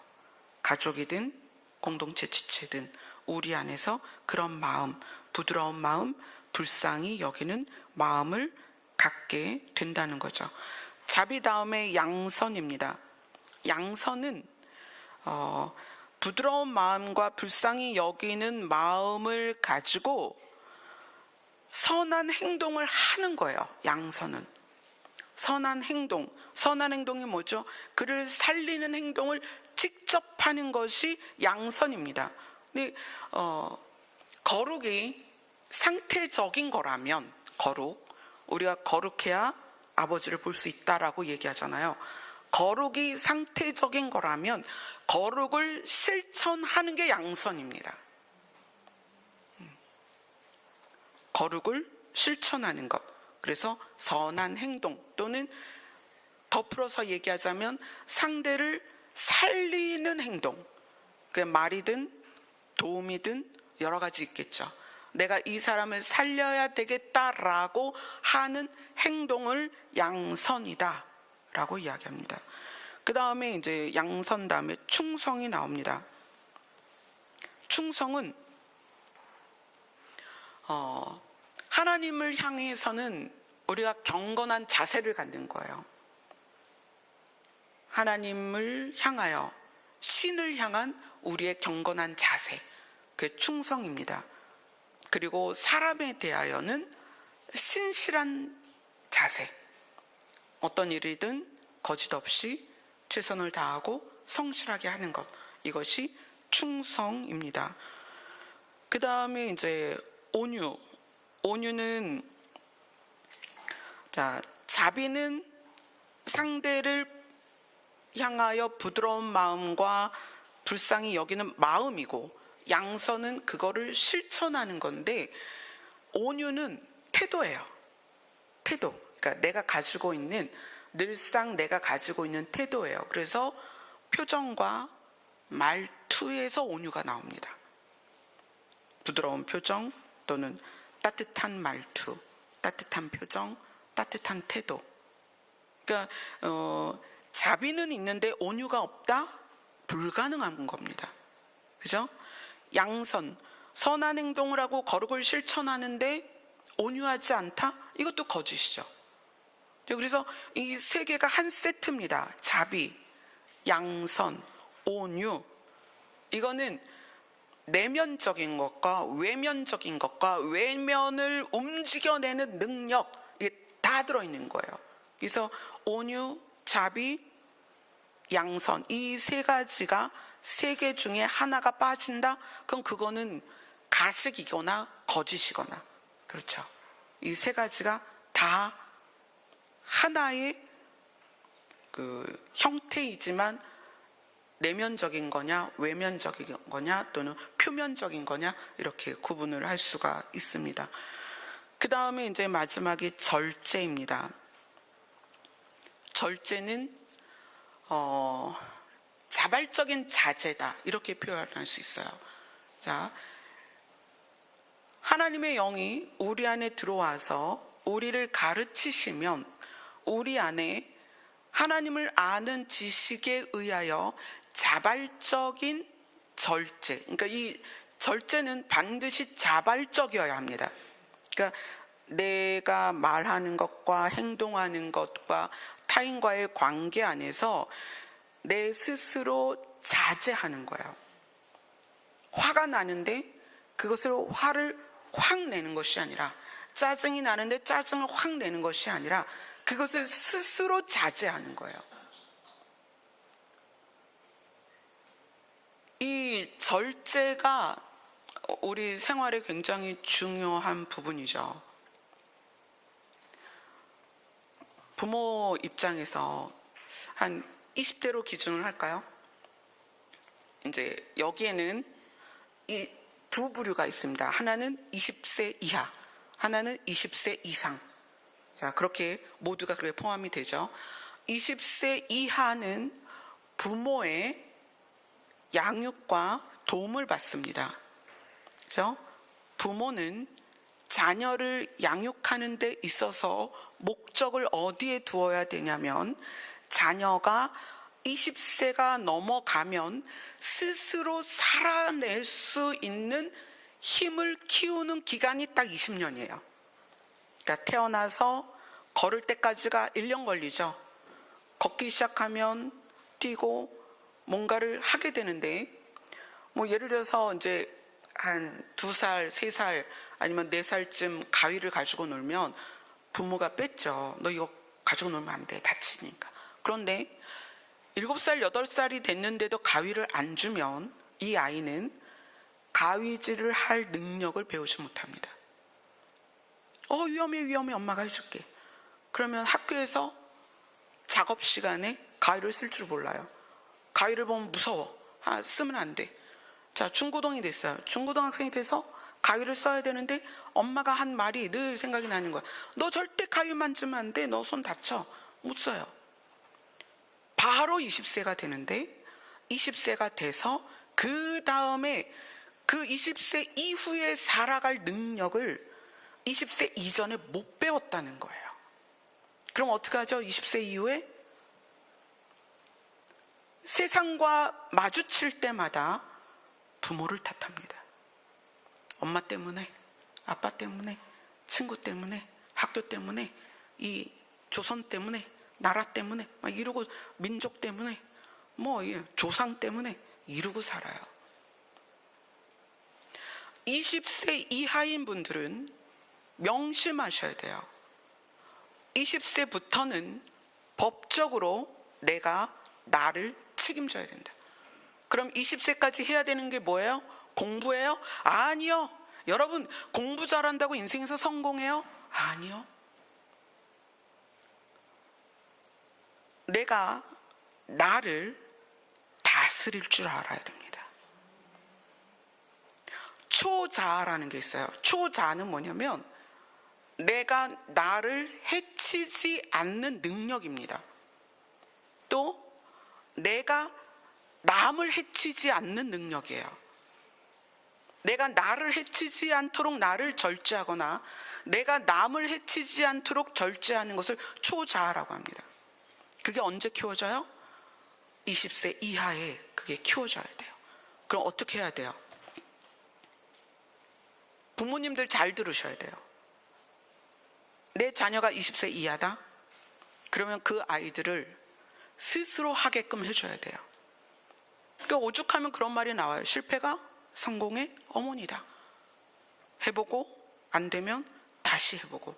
가족이든 공동체 지체든 우리 안에서 그런 마음, 부드러운 마음, 불쌍히 여기는 마음을 갖게 된다는 거죠. 자비 다음에 양선입니다. 양선은 부드러운 마음과 불쌍히 여기는 마음을 가지고 선한 행동을 하는 거예요. 양선은. 선한 행동이 뭐죠? 그를 살리는 행동을 직접 하는 것이 양선입니다. 근데 거룩이 상태적인 거라면, 우리가 거룩해야 아버지를 볼 수 있다라고 얘기하잖아요. 거룩이 상태적인 거라면 거룩을 실천하는 게 양선입니다. 거룩을 실천하는 것. 그래서 선한 행동 또는 덧풀어서 얘기하자면 상대를 살리는 행동. 그게 말이든 도움이든 여러 가지 있겠죠. 내가 이 사람을 살려야 되겠다라고 하는 행동을 양선이다 라고 이야기합니다. 그 다음에 이제 양선 다음에 충성이 나옵니다. 충성은 하나님을 향해서는 우리가 경건한 자세를 갖는 거예요. 하나님을 향하여, 신을 향한 우리의 경건한 자세, 그게 충성입니다. 그리고 사람에 대하여는 신실한 자세, 어떤 일이든 거짓 없이 최선을 다하고 성실하게 하는 것, 이것이 충성입니다. 그 다음에 이제 온유는 자비는 상대를 향하여 부드러운 마음과 불쌍히 여기는 마음이고, 양선은 그거를 실천하는 건데, 온유는 태도예요. 태도. 그러니까 늘상 내가 가지고 있는 태도예요. 그래서 표정과 말투에서 온유가 나옵니다. 부드러운 표정 또는 따뜻한 말투, 따뜻한 표정, 따뜻한 태도. 그러니까 자비는 있는데 온유가 없다? 불가능한 겁니다. 그죠? 양선, 선한 행동을 하고 거룩을 실천하는데 온유하지 않다? 이것도 거짓이죠. 그래서 이 세 개가 한 세트입니다. 자비, 양선, 온유. 이거는 내면적인 것과 외면적인 것과 외면을 움직여내는 능력, 이게 다 들어있는 거예요. 그래서 온유, 자비, 양선, 이 세 가지가 세 개 중에 하나가 빠진다? 그럼 그거는 가식이거나 거짓이거나, 그렇죠. 이 세 가지가 다 하나의 그 형태이지만 내면적인 거냐, 외면적인 거냐, 또는 표면적인 거냐, 이렇게 구분을 할 수가 있습니다. 그 다음에 이제 마지막이 절제입니다. 절제는 자발적인 자제다, 이렇게 표현할 수 있어요. 자, 하나님의 영이 우리 안에 들어와서 우리를 가르치시면 우리 안에 하나님을 아는 지식에 의하여 자발적인 절제, 그러니까 이 절제는 반드시 자발적이어야 합니다. 그러니까 내가 말하는 것과 행동하는 것과 타인과의 관계 안에서 내 스스로 자제하는 거예요. 화가 나는데 그것을 화를 확 내는 것이 아니라, 짜증이 나는데 짜증을 확 내는 것이 아니라 그것을 스스로 자제하는 거예요. 이 절제가 우리 생활에 굉장히 중요한 부분이죠. 부모 입장에서 한 20대로 기준을 할까요? 이제 여기에는 이 두 부류가 있습니다. 하나는 20세 이하, 하나는 20세 이상. 자, 그렇게 모두가 그렇게 포함이 되죠. 20세 이하는 부모의 양육과 도움을 받습니다. 그렇죠? 부모는 자녀를 양육하는 데 있어서 목적을 어디에 두어야 되냐면, 자녀가 20세가 넘어가면 스스로 살아낼 수 있는 힘을 키우는 기간이 딱 20년이에요. 그러니까 태어나서 걸을 때까지가 1년 걸리죠. 걷기 시작하면 뛰고 뭔가를 하게 되는데, 뭐 예를 들어서 이제 한 2살, 3살 아니면 4살쯤 가위를 가지고 놀면 부모가 뺐죠. 너 이거 가지고 놀면 안 돼, 다치니까. 그런데 7살, 8살이 됐는데도 가위를 안 주면 이 아이는 가위질을 할 능력을 배우지 못합니다. 위험해, 엄마가 해줄게. 그러면 학교에서 작업 시간에 가위를 쓸 줄 몰라요. 가위를 보면 무서워. 쓰면 안 돼. 자, 중고등이 됐어요. 중고등학생이 돼서 가위를 써야 되는데 엄마가 한 말이 늘 생각이 나는 거야. 너 절대 가위 만지면 안 돼. 너 손 다쳐. 못 써요. 바로 20세가 되는데, 20세가 돼서 그 다음에 그 20세 이후에 살아갈 능력을 20세 이전에 못 배웠다는 거예요. 그럼 어떻게 하죠? 20세 이후에 세상과 마주칠 때마다 부모를 탓합니다. 엄마 때문에, 아빠 때문에, 친구 때문에, 학교 때문에, 이 조선 때문에, 나라 때문에, 막 이러고, 민족 때문에, 조상 때문에 이러고 살아요. 20세 이하인 분들은 명심하셔야 돼요. 20세부터는 법적으로 내가 나를 책임져야 된다. 그럼 20세까지 해야 되는 게 뭐예요? 공부예요? 아니요. 여러분, 공부 잘한다고 인생에서 성공해요? 아니요. 내가 나를 다스릴 줄 알아야 됩니다. 초자아라는 게 있어요. 초자아는 뭐냐면 내가 나를 해치지 않는 능력입니다. 또 내가 남을 해치지 않는 능력이에요. 내가 나를 해치지 않도록 나를 절제하거나 내가 남을 해치지 않도록 절제하는 것을 초자아라고 합니다. 그게 언제 키워져요? 20세 이하에 그게 키워져야 돼요. 그럼 어떻게 해야 돼요? 부모님들 잘 들으셔야 돼요. 내 자녀가 20세 이하다? 그러면 그 아이들을 스스로 하게끔 해줘야 돼요. 그러니까 오죽하면 그런 말이 나와요. 실패가 성공의 어머니다. 해보고 안 되면 다시 해보고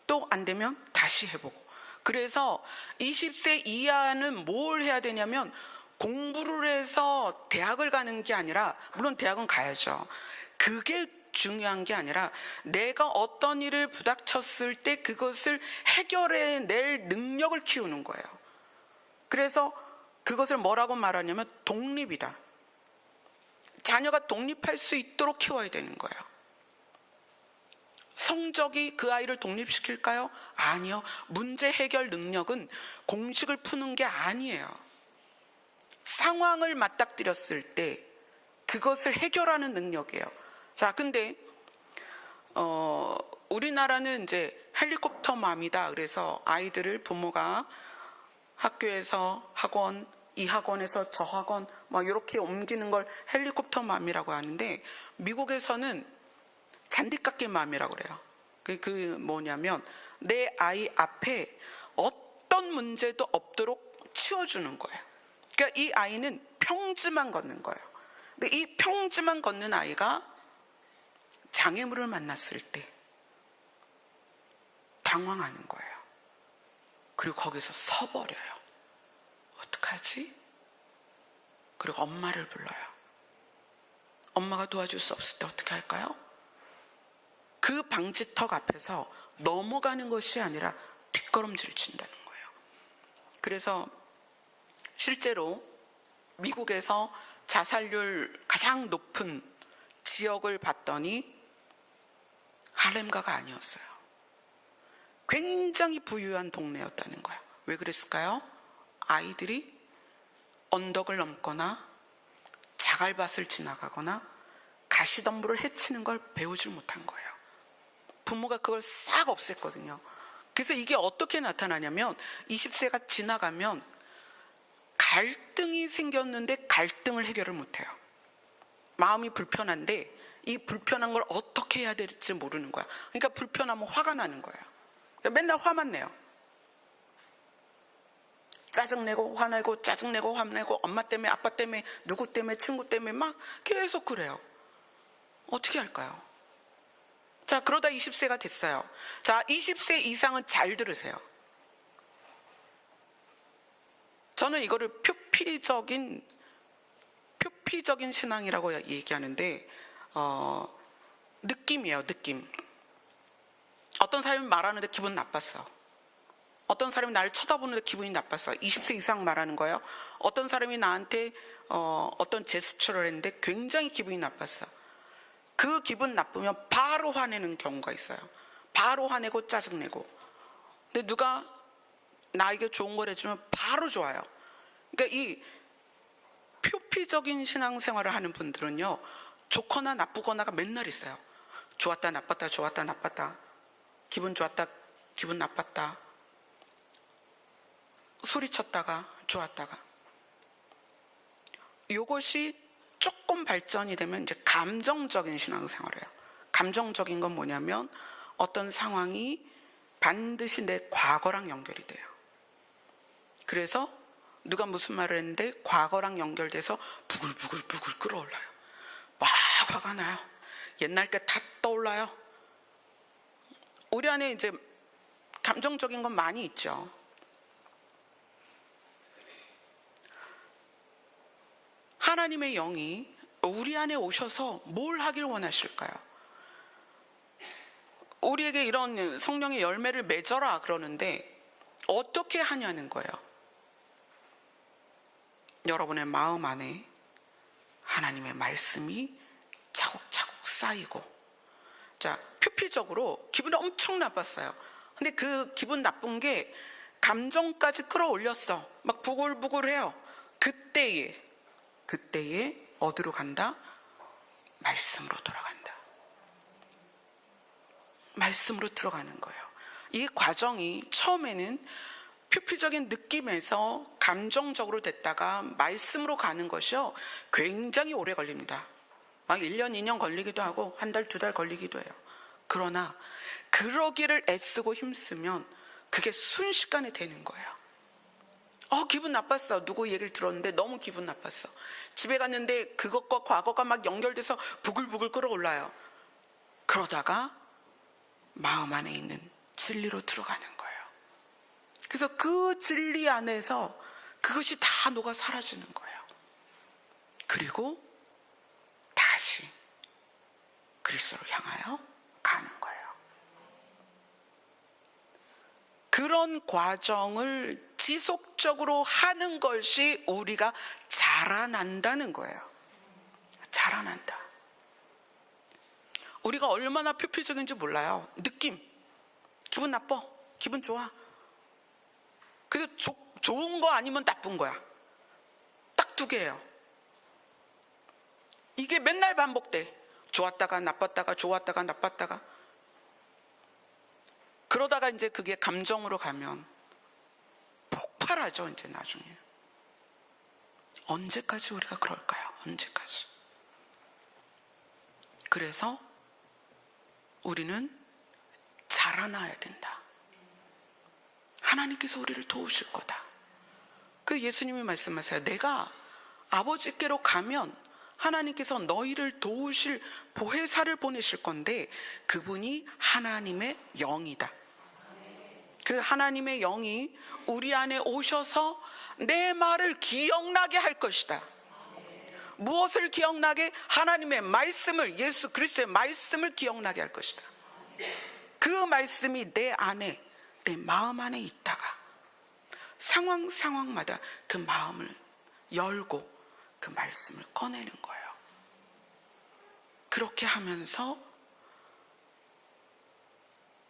또 안 되면 다시 해보고. 그래서 20세 이하는 뭘 해야 되냐면 공부를 해서 대학을 가는 게 아니라, 물론 대학은 가야죠. 그게 중요한 게 아니라 내가 어떤 일을 부닥쳤을 때 그것을 해결해낼 능력을 키우는 거예요. 그래서 그것을 뭐라고 말하냐면 독립이다. 자녀가 독립할 수 있도록 키워야 되는 거예요. 성적이 그 아이를 독립시킬까요? 아니요. 문제 해결 능력은 공식을 푸는 게 아니에요. 상황을 맞닥뜨렸을 때 그것을 해결하는 능력이에요. 자, 근데 우리나라는 이제 헬리콥터 맘이다. 그래서 아이들을 부모가 학교에서 학원, 이 학원에서 저 학원 막 이렇게 옮기는 걸 헬리콥터 맘이라고 하는데, 미국에서는 잔디깎기 맘이라고 그래요. 그 뭐냐면 내 아이 앞에 어떤 문제도 없도록 치워주는 거예요. 그러니까 이 아이는 평지만 걷는 거예요. 근데 이 평지만 걷는 아이가 장애물을 만났을 때 당황하는 거예요. 그리고 거기서 서버려요. 어떡하지? 그리고 엄마를 불러요. 엄마가 도와줄 수 없을 때 어떻게 할까요? 그 방지턱 앞에서 넘어가는 것이 아니라 뒷걸음질을 친다는 거예요. 그래서 실제로 미국에서 자살률 가장 높은 지역을 봤더니 할렘가가 아니었어요. 굉장히 부유한 동네였다는 거예요. 왜 그랬을까요? 아이들이 언덕을 넘거나 자갈밭을 지나가거나 가시덤불을 해치는 걸 배우질 못한 거예요. 부모가 그걸 싹 없앴거든요. 그래서 이게 어떻게 나타나냐면 20세가 지나가면 갈등이 생겼는데 갈등을 해결을 못해요. 마음이 불편한데 이 불편한 걸 어떻게 해야 될지 모르는 거야. 그러니까 불편하면 화가 나는 거예요. 맨날 화만 내요. 짜증내고 화내고 짜증내고 화내고 엄마 때문에 아빠 때문에 누구 때문에 친구 때문에 막 계속 그래요. 어떻게 할까요? 자, 그러다 20세가 됐어요. 자, 20세 이상은 잘 들으세요. 저는 이거를 표피적인 신앙이라고 얘기하는데 느낌이에요. 느낌. 어떤 사람이 말하는데 기분 나빴어. 어떤 사람이 나를 쳐다보는데 기분이 나빴어. 20세 이상 말하는 거예요. 어떤 사람이 나한테 어떤 제스처를 했는데 굉장히 기분이 나빴어. 그 기분 나쁘면 바로 화내는 경우가 있어요. 바로 화내고 짜증내고. 근데 누가 나에게 좋은 걸 해주면 바로 좋아요. 그러니까 이 표피적인 신앙생활을 하는 분들은요, 좋거나 나쁘거나가 맨날 있어요. 좋았다 나빴다 좋았다 나빴다, 기분 좋았다 기분 나빴다, 소리쳤다가 좋았다가. 이것이 조금 발전이 되면 이제 감정적인 신앙생활이에요. 감정적인 건 뭐냐면 어떤 상황이 반드시 내 과거랑 연결이 돼요. 그래서 누가 무슨 말을 했는데 과거랑 연결돼서 부글부글 끓어올라요. 막 화가 나요. 옛날 때 다 떠올라요. 우리 안에 이제 감정적인 건 많이 있죠. 하나님의 영이 우리 안에 오셔서 뭘 하길 원하실까요? 우리에게 이런 성령의 열매를 맺어라 그러는데 어떻게 하냐는 거예요. 여러분의 마음 안에 하나님의 말씀이 차곡차곡 쌓이고, 자, 표피적으로 기분이 엄청 나빴어요. 근데 그 기분 나쁜 게 감정까지 끌어올렸어. 막 부글부글해요. 그때에 어디로 간다? 말씀으로 돌아간다. 말씀으로 들어가는 거예요. 이 과정이 처음에는 표피적인 느낌에서 감정적으로 됐다가 말씀으로 가는 것이요, 굉장히 오래 걸립니다. 막 1년, 2년 걸리기도 하고 한 달, 2달 걸리기도 해요. 그러나 그러기를 애쓰고 힘쓰면 그게 순식간에 되는 거예요. 기분 나빴어. 누구 얘기를 들었는데 너무 기분 나빴어. 집에 갔는데 그것과 과거가 막 연결돼서 부글부글 끓어올라요. 그러다가 마음 안에 있는 진리로 들어가는 거예요. 그래서 그 진리 안에서 그것이 다 녹아 사라지는 거예요. 그리고 다시 그리스도로 향하여 가는 거예요. 그런 과정을 지속적으로 하는 것이 우리가 자라난다는 거예요. 자라난다. 우리가 얼마나 표피적인지 몰라요. 느낌, 기분 나빠, 기분 좋아. 그래서 좋은 거 아니면 나쁜 거야. 딱 두 개예요. 이게 맨날 반복돼. 좋았다가 나빴다가 좋았다가 나빴다가. 그러다가 이제 그게 감정으로 가면 폭발하죠. 이제 나중에. 언제까지 우리가 그럴까요? 언제까지? 그래서 우리는 자라나야 된다. 하나님께서 우리를 도우실 거다. 그 예수님이 말씀하세요. 내가 아버지께로 가면 하나님께서 너희를 도우실 보혜사를 보내실 건데 그분이 하나님의 영이다. 그 하나님의 영이 우리 안에 오셔서 내 말을 기억나게 할 것이다. 무엇을 기억나게? 하나님의 말씀을, 예수 그리스도의 말씀을 기억나게 할 것이다. 그 말씀이 내 안에, 내 마음 안에 있다가 상황마다 그 마음을 열고 그 말씀을 꺼내는 거예요. 그렇게 하면서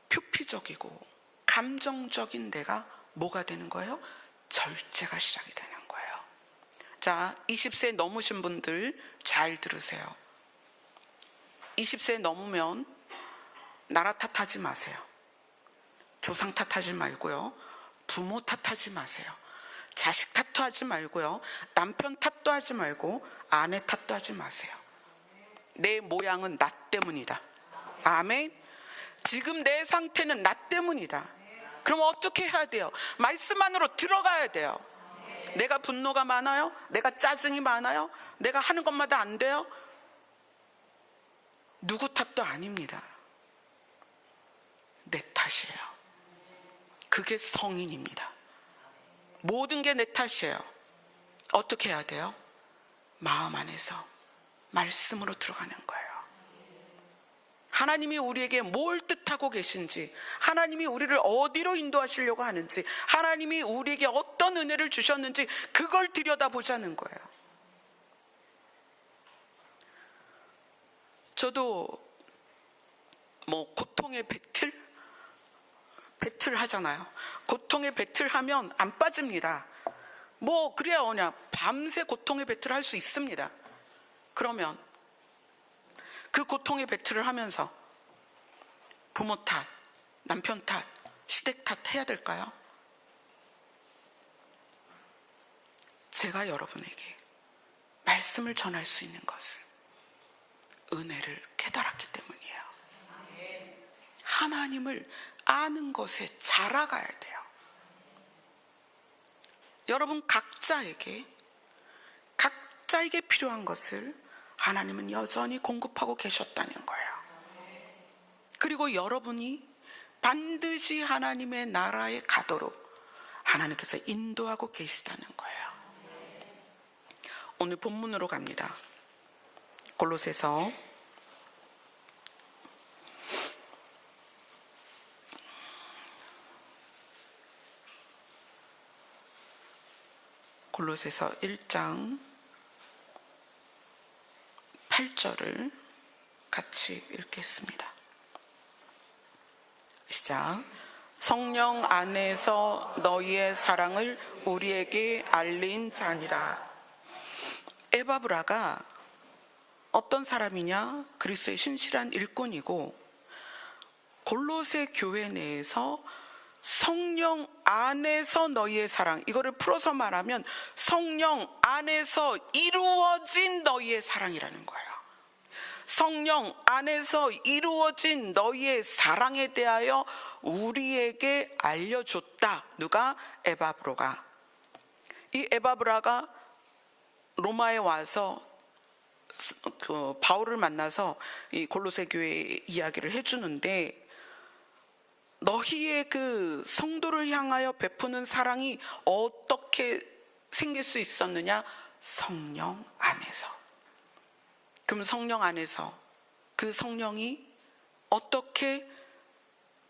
표피적이고 감정적인 내가 뭐가 되는 거예요? 절제가 시작이 되는 거예요. 자, 20세 넘으신 분들 잘 들으세요. 20세 넘으면 나라 탓하지 마세요. 조상 탓하지 말고요. 부모 탓하지 마세요. 자식 탓도 하지 말고요. 남편 탓도 하지 말고 아내 탓도 하지 마세요. 내 모양은 나 때문이다. 아멘. 지금 내 상태는 나 때문이다. 그럼 어떻게 해야 돼요? 말씀 안으로 들어가야 돼요. 내가 분노가 많아요? 내가 짜증이 많아요? 내가 하는 것마다 안 돼요? 누구 탓도 아닙니다. 내 탓이에요. 그게 성인입니다. 모든 게 내 탓이에요. 어떻게 해야 돼요? 마음 안에서 말씀으로 들어가는 거예요. 하나님이 우리에게 뭘 뜻하고 계신지, 하나님이 우리를 어디로 인도하시려고 하는지, 하나님이 우리에게 어떤 은혜를 주셨는지 그걸 들여다보자는 거예요. 저도 뭐 고통의 배틀 하잖아요. 고통의 배틀 하면 안 빠집니다. 뭐 그래야 오냐, 밤새 고통의 배틀 할 수 있습니다. 그러면 그 고통의 배틀을 하면서 부모 탓, 남편 탓, 시댁 탓 해야 될까요? 제가 여러분에게 말씀을 전할 수 있는 것은 은혜를 깨달았기 때문이에요. 하나님을 아는 것에 자라가야 돼요. 여러분 각자에게 필요한 것을 하나님은 여전히 공급하고 계셨다는 거예요. 그리고 여러분이 반드시 하나님의 나라에 가도록 하나님께서 인도하고 계시다는 거예요. 오늘 본문으로 갑니다. 골로새서 1장 8절을 같이 읽겠습니다. 시작. 성령 안에서 너희의 사랑을 우리에게 알린 자니라. 에바브라가 어떤 사람이냐? 그리스도의 신실한 일꾼이고 골로새 교회 내에서 성령 안에서 너희의 사랑, 이거를 풀어서 말하면 성령 안에서 이루어진 너희의 사랑이라는 거예요. 성령 안에서 이루어진 너희의 사랑에 대하여 우리에게 알려줬다. 누가? 에바브라가. 이 에바브라가 로마에 와서 바울을 만나서 이 골로새 교회 이야기를 해주는데, 너희의 그 성도를 향하여 베푸는 사랑이 어떻게 생길 수 있었느냐? 성령 안에서. 그럼 성령 안에서 그 성령이 어떻게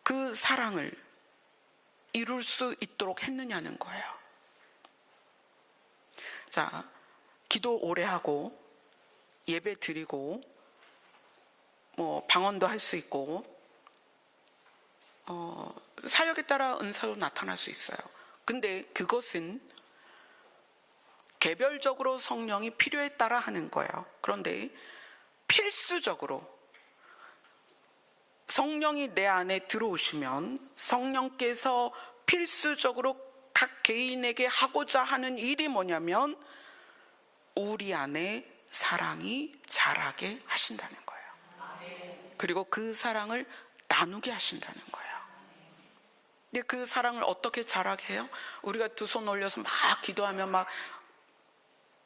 그 사랑을 이룰 수 있도록 했느냐는 거예요. 자, 기도 오래 하고 예배 드리고 방언도 할 수 있고 사역에 따라 은사도 나타날 수 있어요. 근데 그것은 개별적으로 성령이 필요에 따라 하는 거예요. 그런데 필수적으로 성령이 내 안에 들어오시면 성령께서 필수적으로 각 개인에게 하고자 하는 일이 뭐냐면 우리 안에 사랑이 자라게 하신다는 거예요. 그리고 그 사랑을 나누게 하신다는 거예요. 근데 그 사랑을 어떻게 자라게 해요? 우리가 두 손 올려서 막 기도하면 막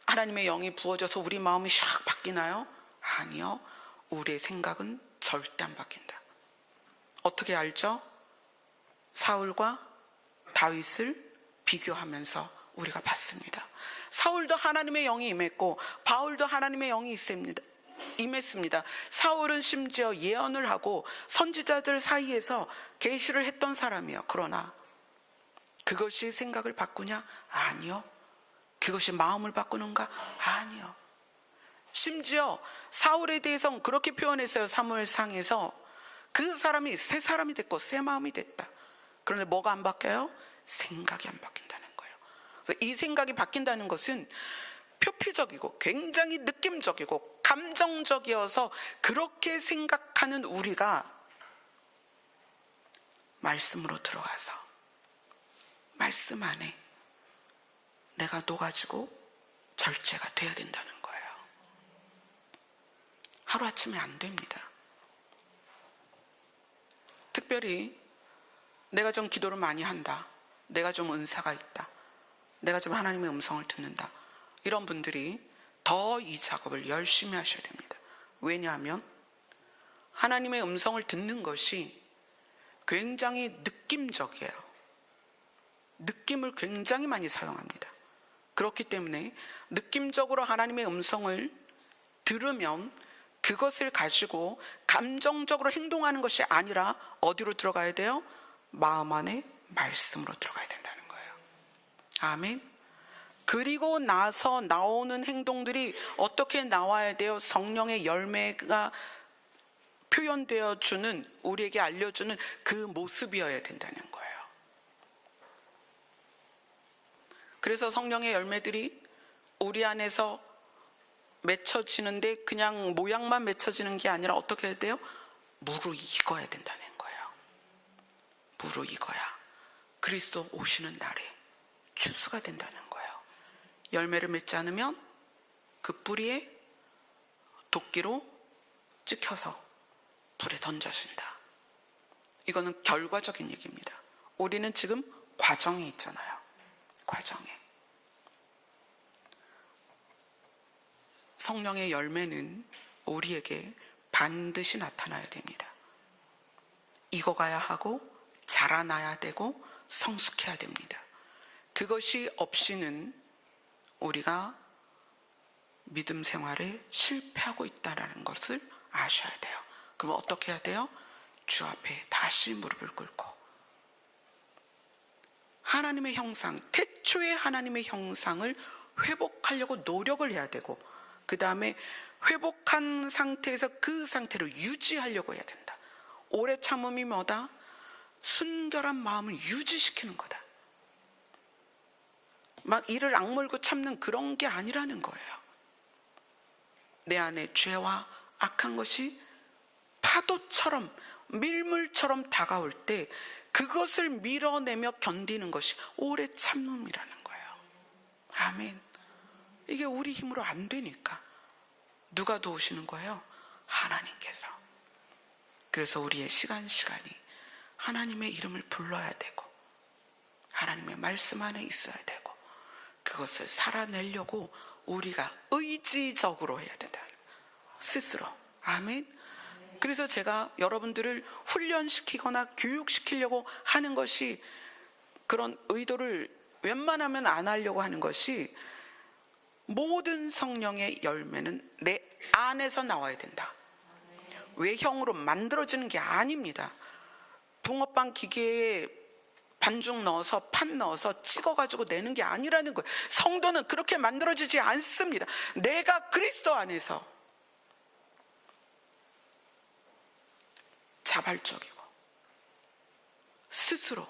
하나님의 영이 부어져서 우리 마음이 샥 바뀌나요? 아니요. 우리의 생각은 절대 안 바뀐다. 어떻게 알죠? 사울과 다윗을 비교하면서 우리가 봤습니다. 사울도 하나님의 영이 임했고 바울도 하나님의 영이 임했습니다. 사울은 심지어 예언을 하고 선지자들 사이에서 계시를 했던 사람이에요. 그러나 그것이 생각을 바꾸냐? 아니요. 그것이 마음을 바꾸는가? 아니요. 심지어 사울에 대해서는 그렇게 표현했어요. 사무엘상에서 그 사람이 새 사람이 됐고 새 마음이 됐다. 그런데 뭐가 안 바뀌어요? 생각이 안 바뀐다는 거예요. 그래서 이 생각이 바뀐다는 것은 표피적이고 굉장히 느낌적이고 감정적이어서 그렇게 생각하는 우리가 말씀으로 들어가서 말씀 안에 내가 녹아지고 절제가 돼야 된다는 거예요. 하루아침에 안 됩니다. 특별히 내가 좀 기도를 많이 한다, 내가 좀 은사가 있다, 내가 좀 하나님의 음성을 듣는다, 이런 분들이 더 이 작업을 열심히 하셔야 됩니다. 왜냐하면 하나님의 음성을 듣는 것이 굉장히 느낌적이에요. 느낌을 굉장히 많이 사용합니다. 그렇기 때문에 느낌적으로 하나님의 음성을 들으면 그것을 가지고 감정적으로 행동하는 것이 아니라 어디로 들어가야 돼요? 마음 안에 말씀으로 들어가야 된다는 거예요. 아멘. 그리고 나서 나오는 행동들이 어떻게 나와야 돼요? 성령의 열매가 표현되어 주는, 우리에게 알려주는 그 모습이어야 된다는 거예요. 그래서 성령의 열매들이 우리 안에서 맺혀지는데 그냥 모양만 맺혀지는 게 아니라 어떻게 해야 돼요? 무르익어야 된다는 거예요. 무르익어야 그리스도 오시는 날에 추수가 된다는 거예요. 열매를 맺지 않으면 그 뿌리에 도끼로 찍혀서 불에 던져진다. 이거는 결과적인 얘기입니다. 우리는 지금 과정에 있잖아요. 과정에. 성령의 열매는 우리에게 반드시 나타나야 됩니다. 익어가야 하고 자라나야 되고 성숙해야 됩니다. 그것이 없이는 우리가 믿음 생활에 실패하고 있다는 것을 아셔야 돼요. 그럼 어떻게 해야 돼요? 주 앞에 다시 무릎을 꿇고 하나님의 형상, 태초의 하나님의 형상을 회복하려고 노력을 해야 되고, 그 다음에 회복한 상태에서 그 상태를 유지하려고 해야 된다. 오래 참음이 뭐다? 순결한 마음을 유지시키는 거다. 막 이를 악물고 참는 그런 게 아니라는 거예요. 내 안에 죄와 악한 것이 파도처럼 밀물처럼 다가올 때 그것을 밀어내며 견디는 것이 오래 참음이라는 거예요. 아멘. 이게 우리 힘으로 안 되니까 누가 도우시는 거예요? 하나님께서. 그래서 우리의 시간이 하나님의 이름을 불러야 되고 하나님의 말씀 안에 있어야 되고 그것을 살아내려고 우리가 의지적으로 해야 된다. 스스로. 아멘. 그래서 제가 여러분들을 훈련시키거나 교육시키려고 하는 것이, 그런 의도를 웬만하면 안 하려고 하는 것이, 모든 성령의 열매는 내 안에서 나와야 된다. 외형으로 만들어지는 게 아닙니다. 붕어빵 기계에 반죽 넣어서 판 넣어서 찍어가지고 내는 게 아니라는 거예요. 성도는 그렇게 만들어지지 않습니다. 내가 그리스도 안에서 자발적이고 스스로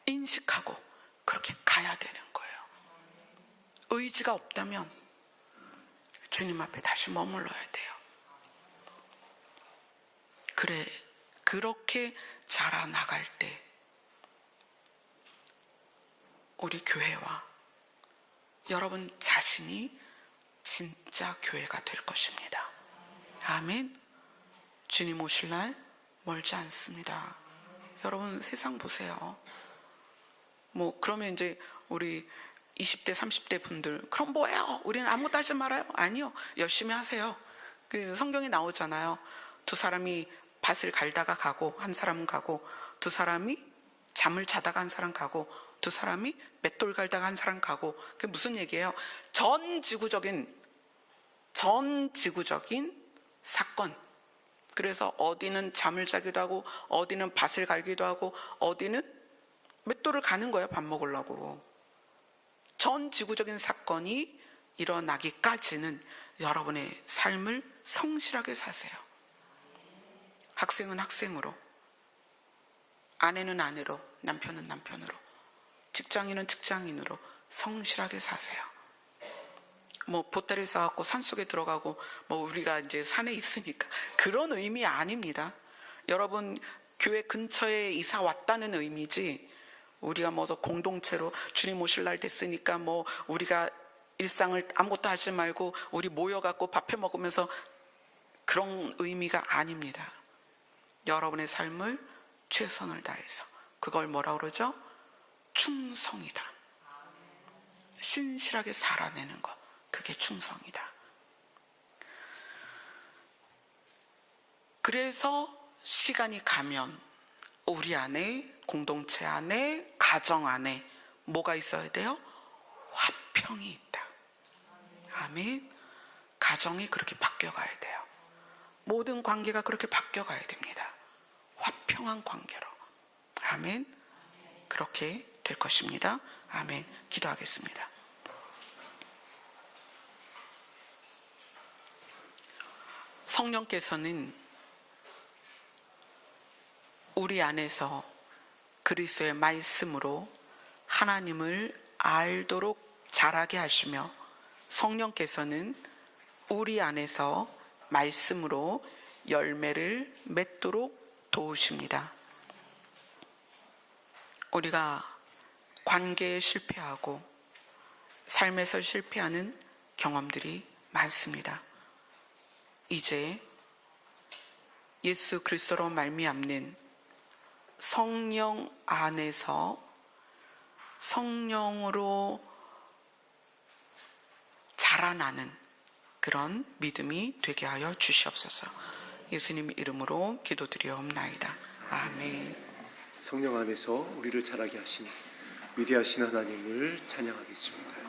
인식하고 그렇게 가야 되는 거예요. 의지가 없다면 주님 앞에 다시 머물러야 돼요. 그렇게 자라나갈 때 우리 교회와 여러분 자신이 진짜 교회가 될 것입니다. 아멘. 주님 오실 날 멀지 않습니다. 여러분 세상 보세요. 그러면 이제 우리 20대 30대 분들 그럼 뭐예요? 우리는 아무것도 하지 말아요? 아니요, 열심히 하세요. 성경에 나오잖아요. 두 사람이 밭을 갈다가 가고 한 사람은 가고, 두 사람이 잠을 자다가 한 사람 가고, 두 사람이 맷돌 갈다가 한 사람 가고. 그게 무슨 얘기예요? 전 지구적인 사건. 그래서 어디는 잠을 자기도 하고, 어디는 밭을 갈기도 하고, 어디는 맷돌을 가는 거예요, 밥 먹으려고. 전 지구적인 사건이 일어나기까지는 여러분의 삶을 성실하게 사세요. 학생은 학생으로, 아내는 아내로, 남편은 남편으로, 직장인은 직장인으로 성실하게 사세요. 보따리 싸갖고 산속에 들어가고 우리가 이제 산에 있으니까 그런 의미 아닙니다. 여러분 교회 근처에 이사 왔다는 의미지, 우리가 공동체로 주님 오실 날 됐으니까 우리가 일상을 아무것도 하지 말고 우리 모여갖고 밥해 먹으면서 그런 의미가 아닙니다. 여러분의 삶을 최선을 다해서, 그걸 뭐라고 그러죠? 충성이다. 신실하게 살아내는 것, 그게 충성이다. 그래서 시간이 가면 우리 안에, 공동체 안에, 가정 안에 뭐가 있어야 돼요? 화평이 있다. 아멘. 가정이 그렇게 바뀌어가야 돼요. 모든 관계가 그렇게 바뀌어가야 됩니다. 화평한 관계로. 아멘. 그렇게 될 것입니다. 아멘. 기도하겠습니다. 성령께서는 우리 안에서 그리스도의 말씀으로 하나님을 알도록 자라게 하시며, 성령께서는 우리 안에서 말씀으로 열매를 맺도록 도우십니다. 우리가 관계에 실패하고 삶에서 실패하는 경험들이 많습니다. 이제 예수 그리스도로 말미암는 성령 안에서 성령으로 자라나는 그런 믿음이 되게 하여 주시옵소서. 예수님 이름으로 기도드리옵나이다. 아멘. 성령 안에서 우리를 자라게 하신 위대하신 하나님을 찬양하겠습니다.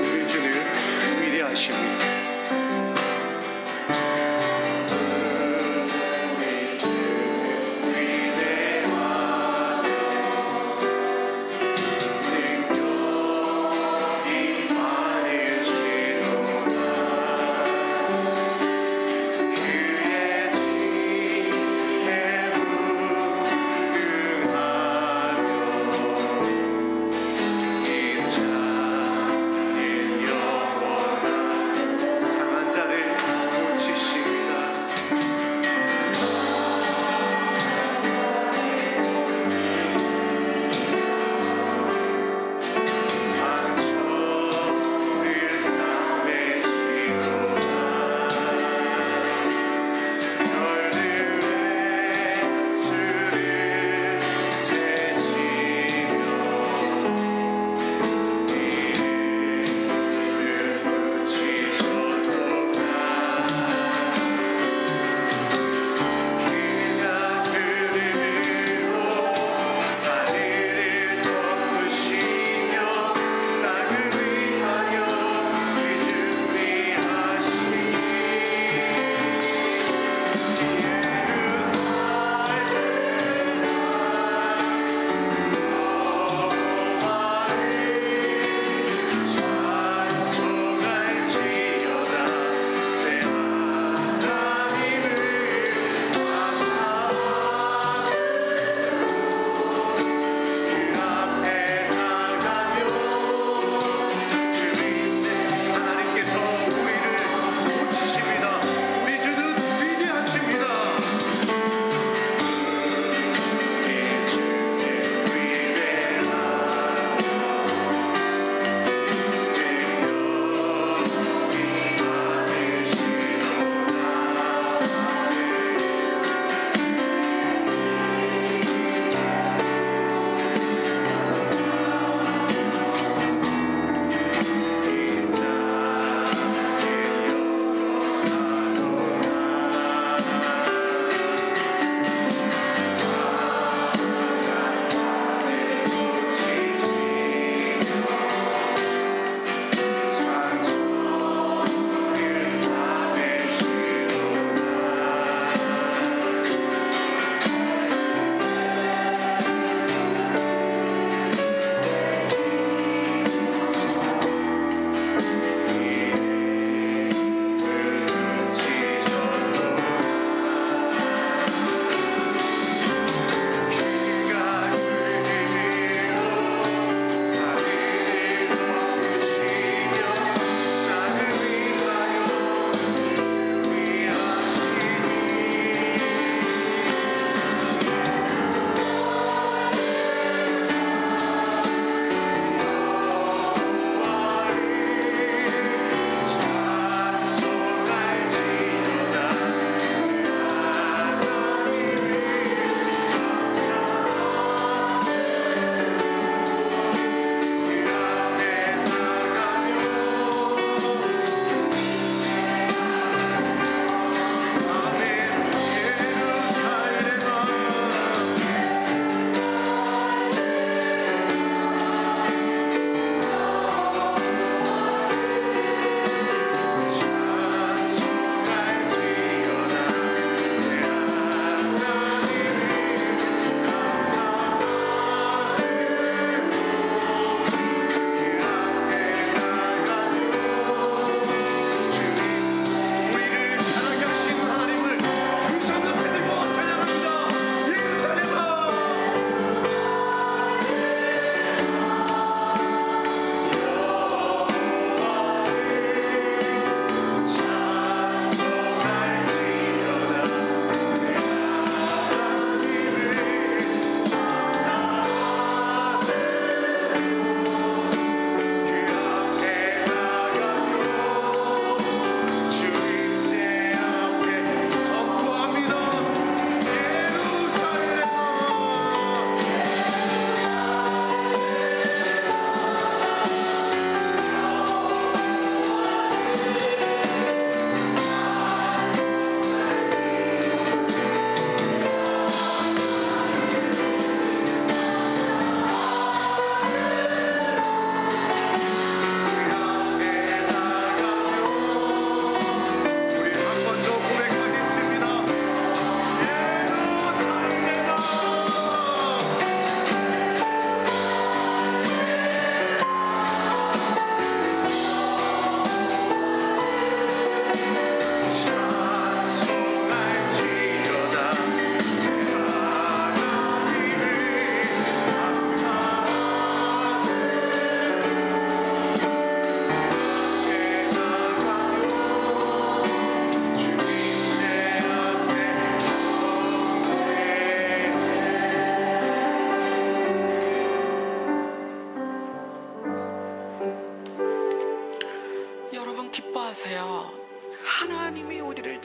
우리 주는 위대하십니다.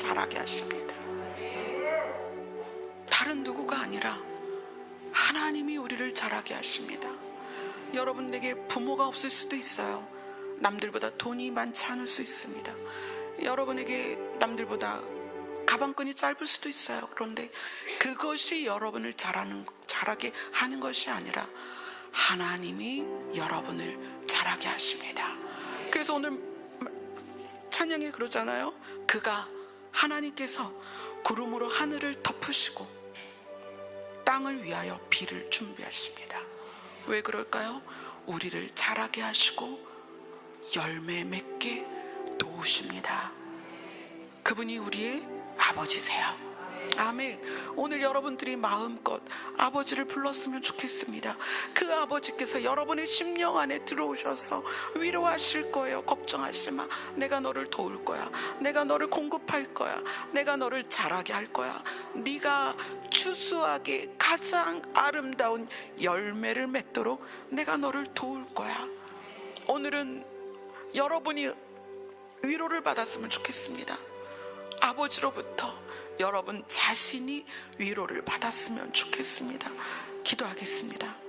자라게 하십니다. 다른 누구가 아니라 하나님이 우리를 자라게 하십니다. 여러분에게 부모가 없을 수도 있어요. 남들보다 돈이 많지 않을 수 있습니다. 여러분에게 남들보다 가방끈이 짧을 수도 있어요. 그런데 그것이 여러분을 자라게 하는 것이 아니라 하나님이 여러분을 자라게 하십니다. 그래서 오늘 찬양에 그러잖아요. 하나님께서 구름으로 하늘을 덮으시고 땅을 위하여 비를 준비하십니다. 왜 그럴까요? 우리를 자라게 하시고 열매 맺게 도우십니다. 그분이 우리의 아버지세요. 아멘. 오늘 여러분들이 마음껏 아버지를 불렀으면 좋겠습니다. 그 아버지께서 여러분의 심령 안에 들어오셔서 위로하실 거예요. 걱정하지 마. 내가 너를 도울 거야. 내가 너를 공급할 거야. 내가 너를 자라게 할 거야. 네가 추수하게 가장 아름다운 열매를 맺도록 내가 너를 도울 거야. 오늘은 여러분이 위로를 받았으면 좋겠습니다. 아버지로부터 여러분 자신이 위로를 받았으면 좋겠습니다. 기도하겠습니다.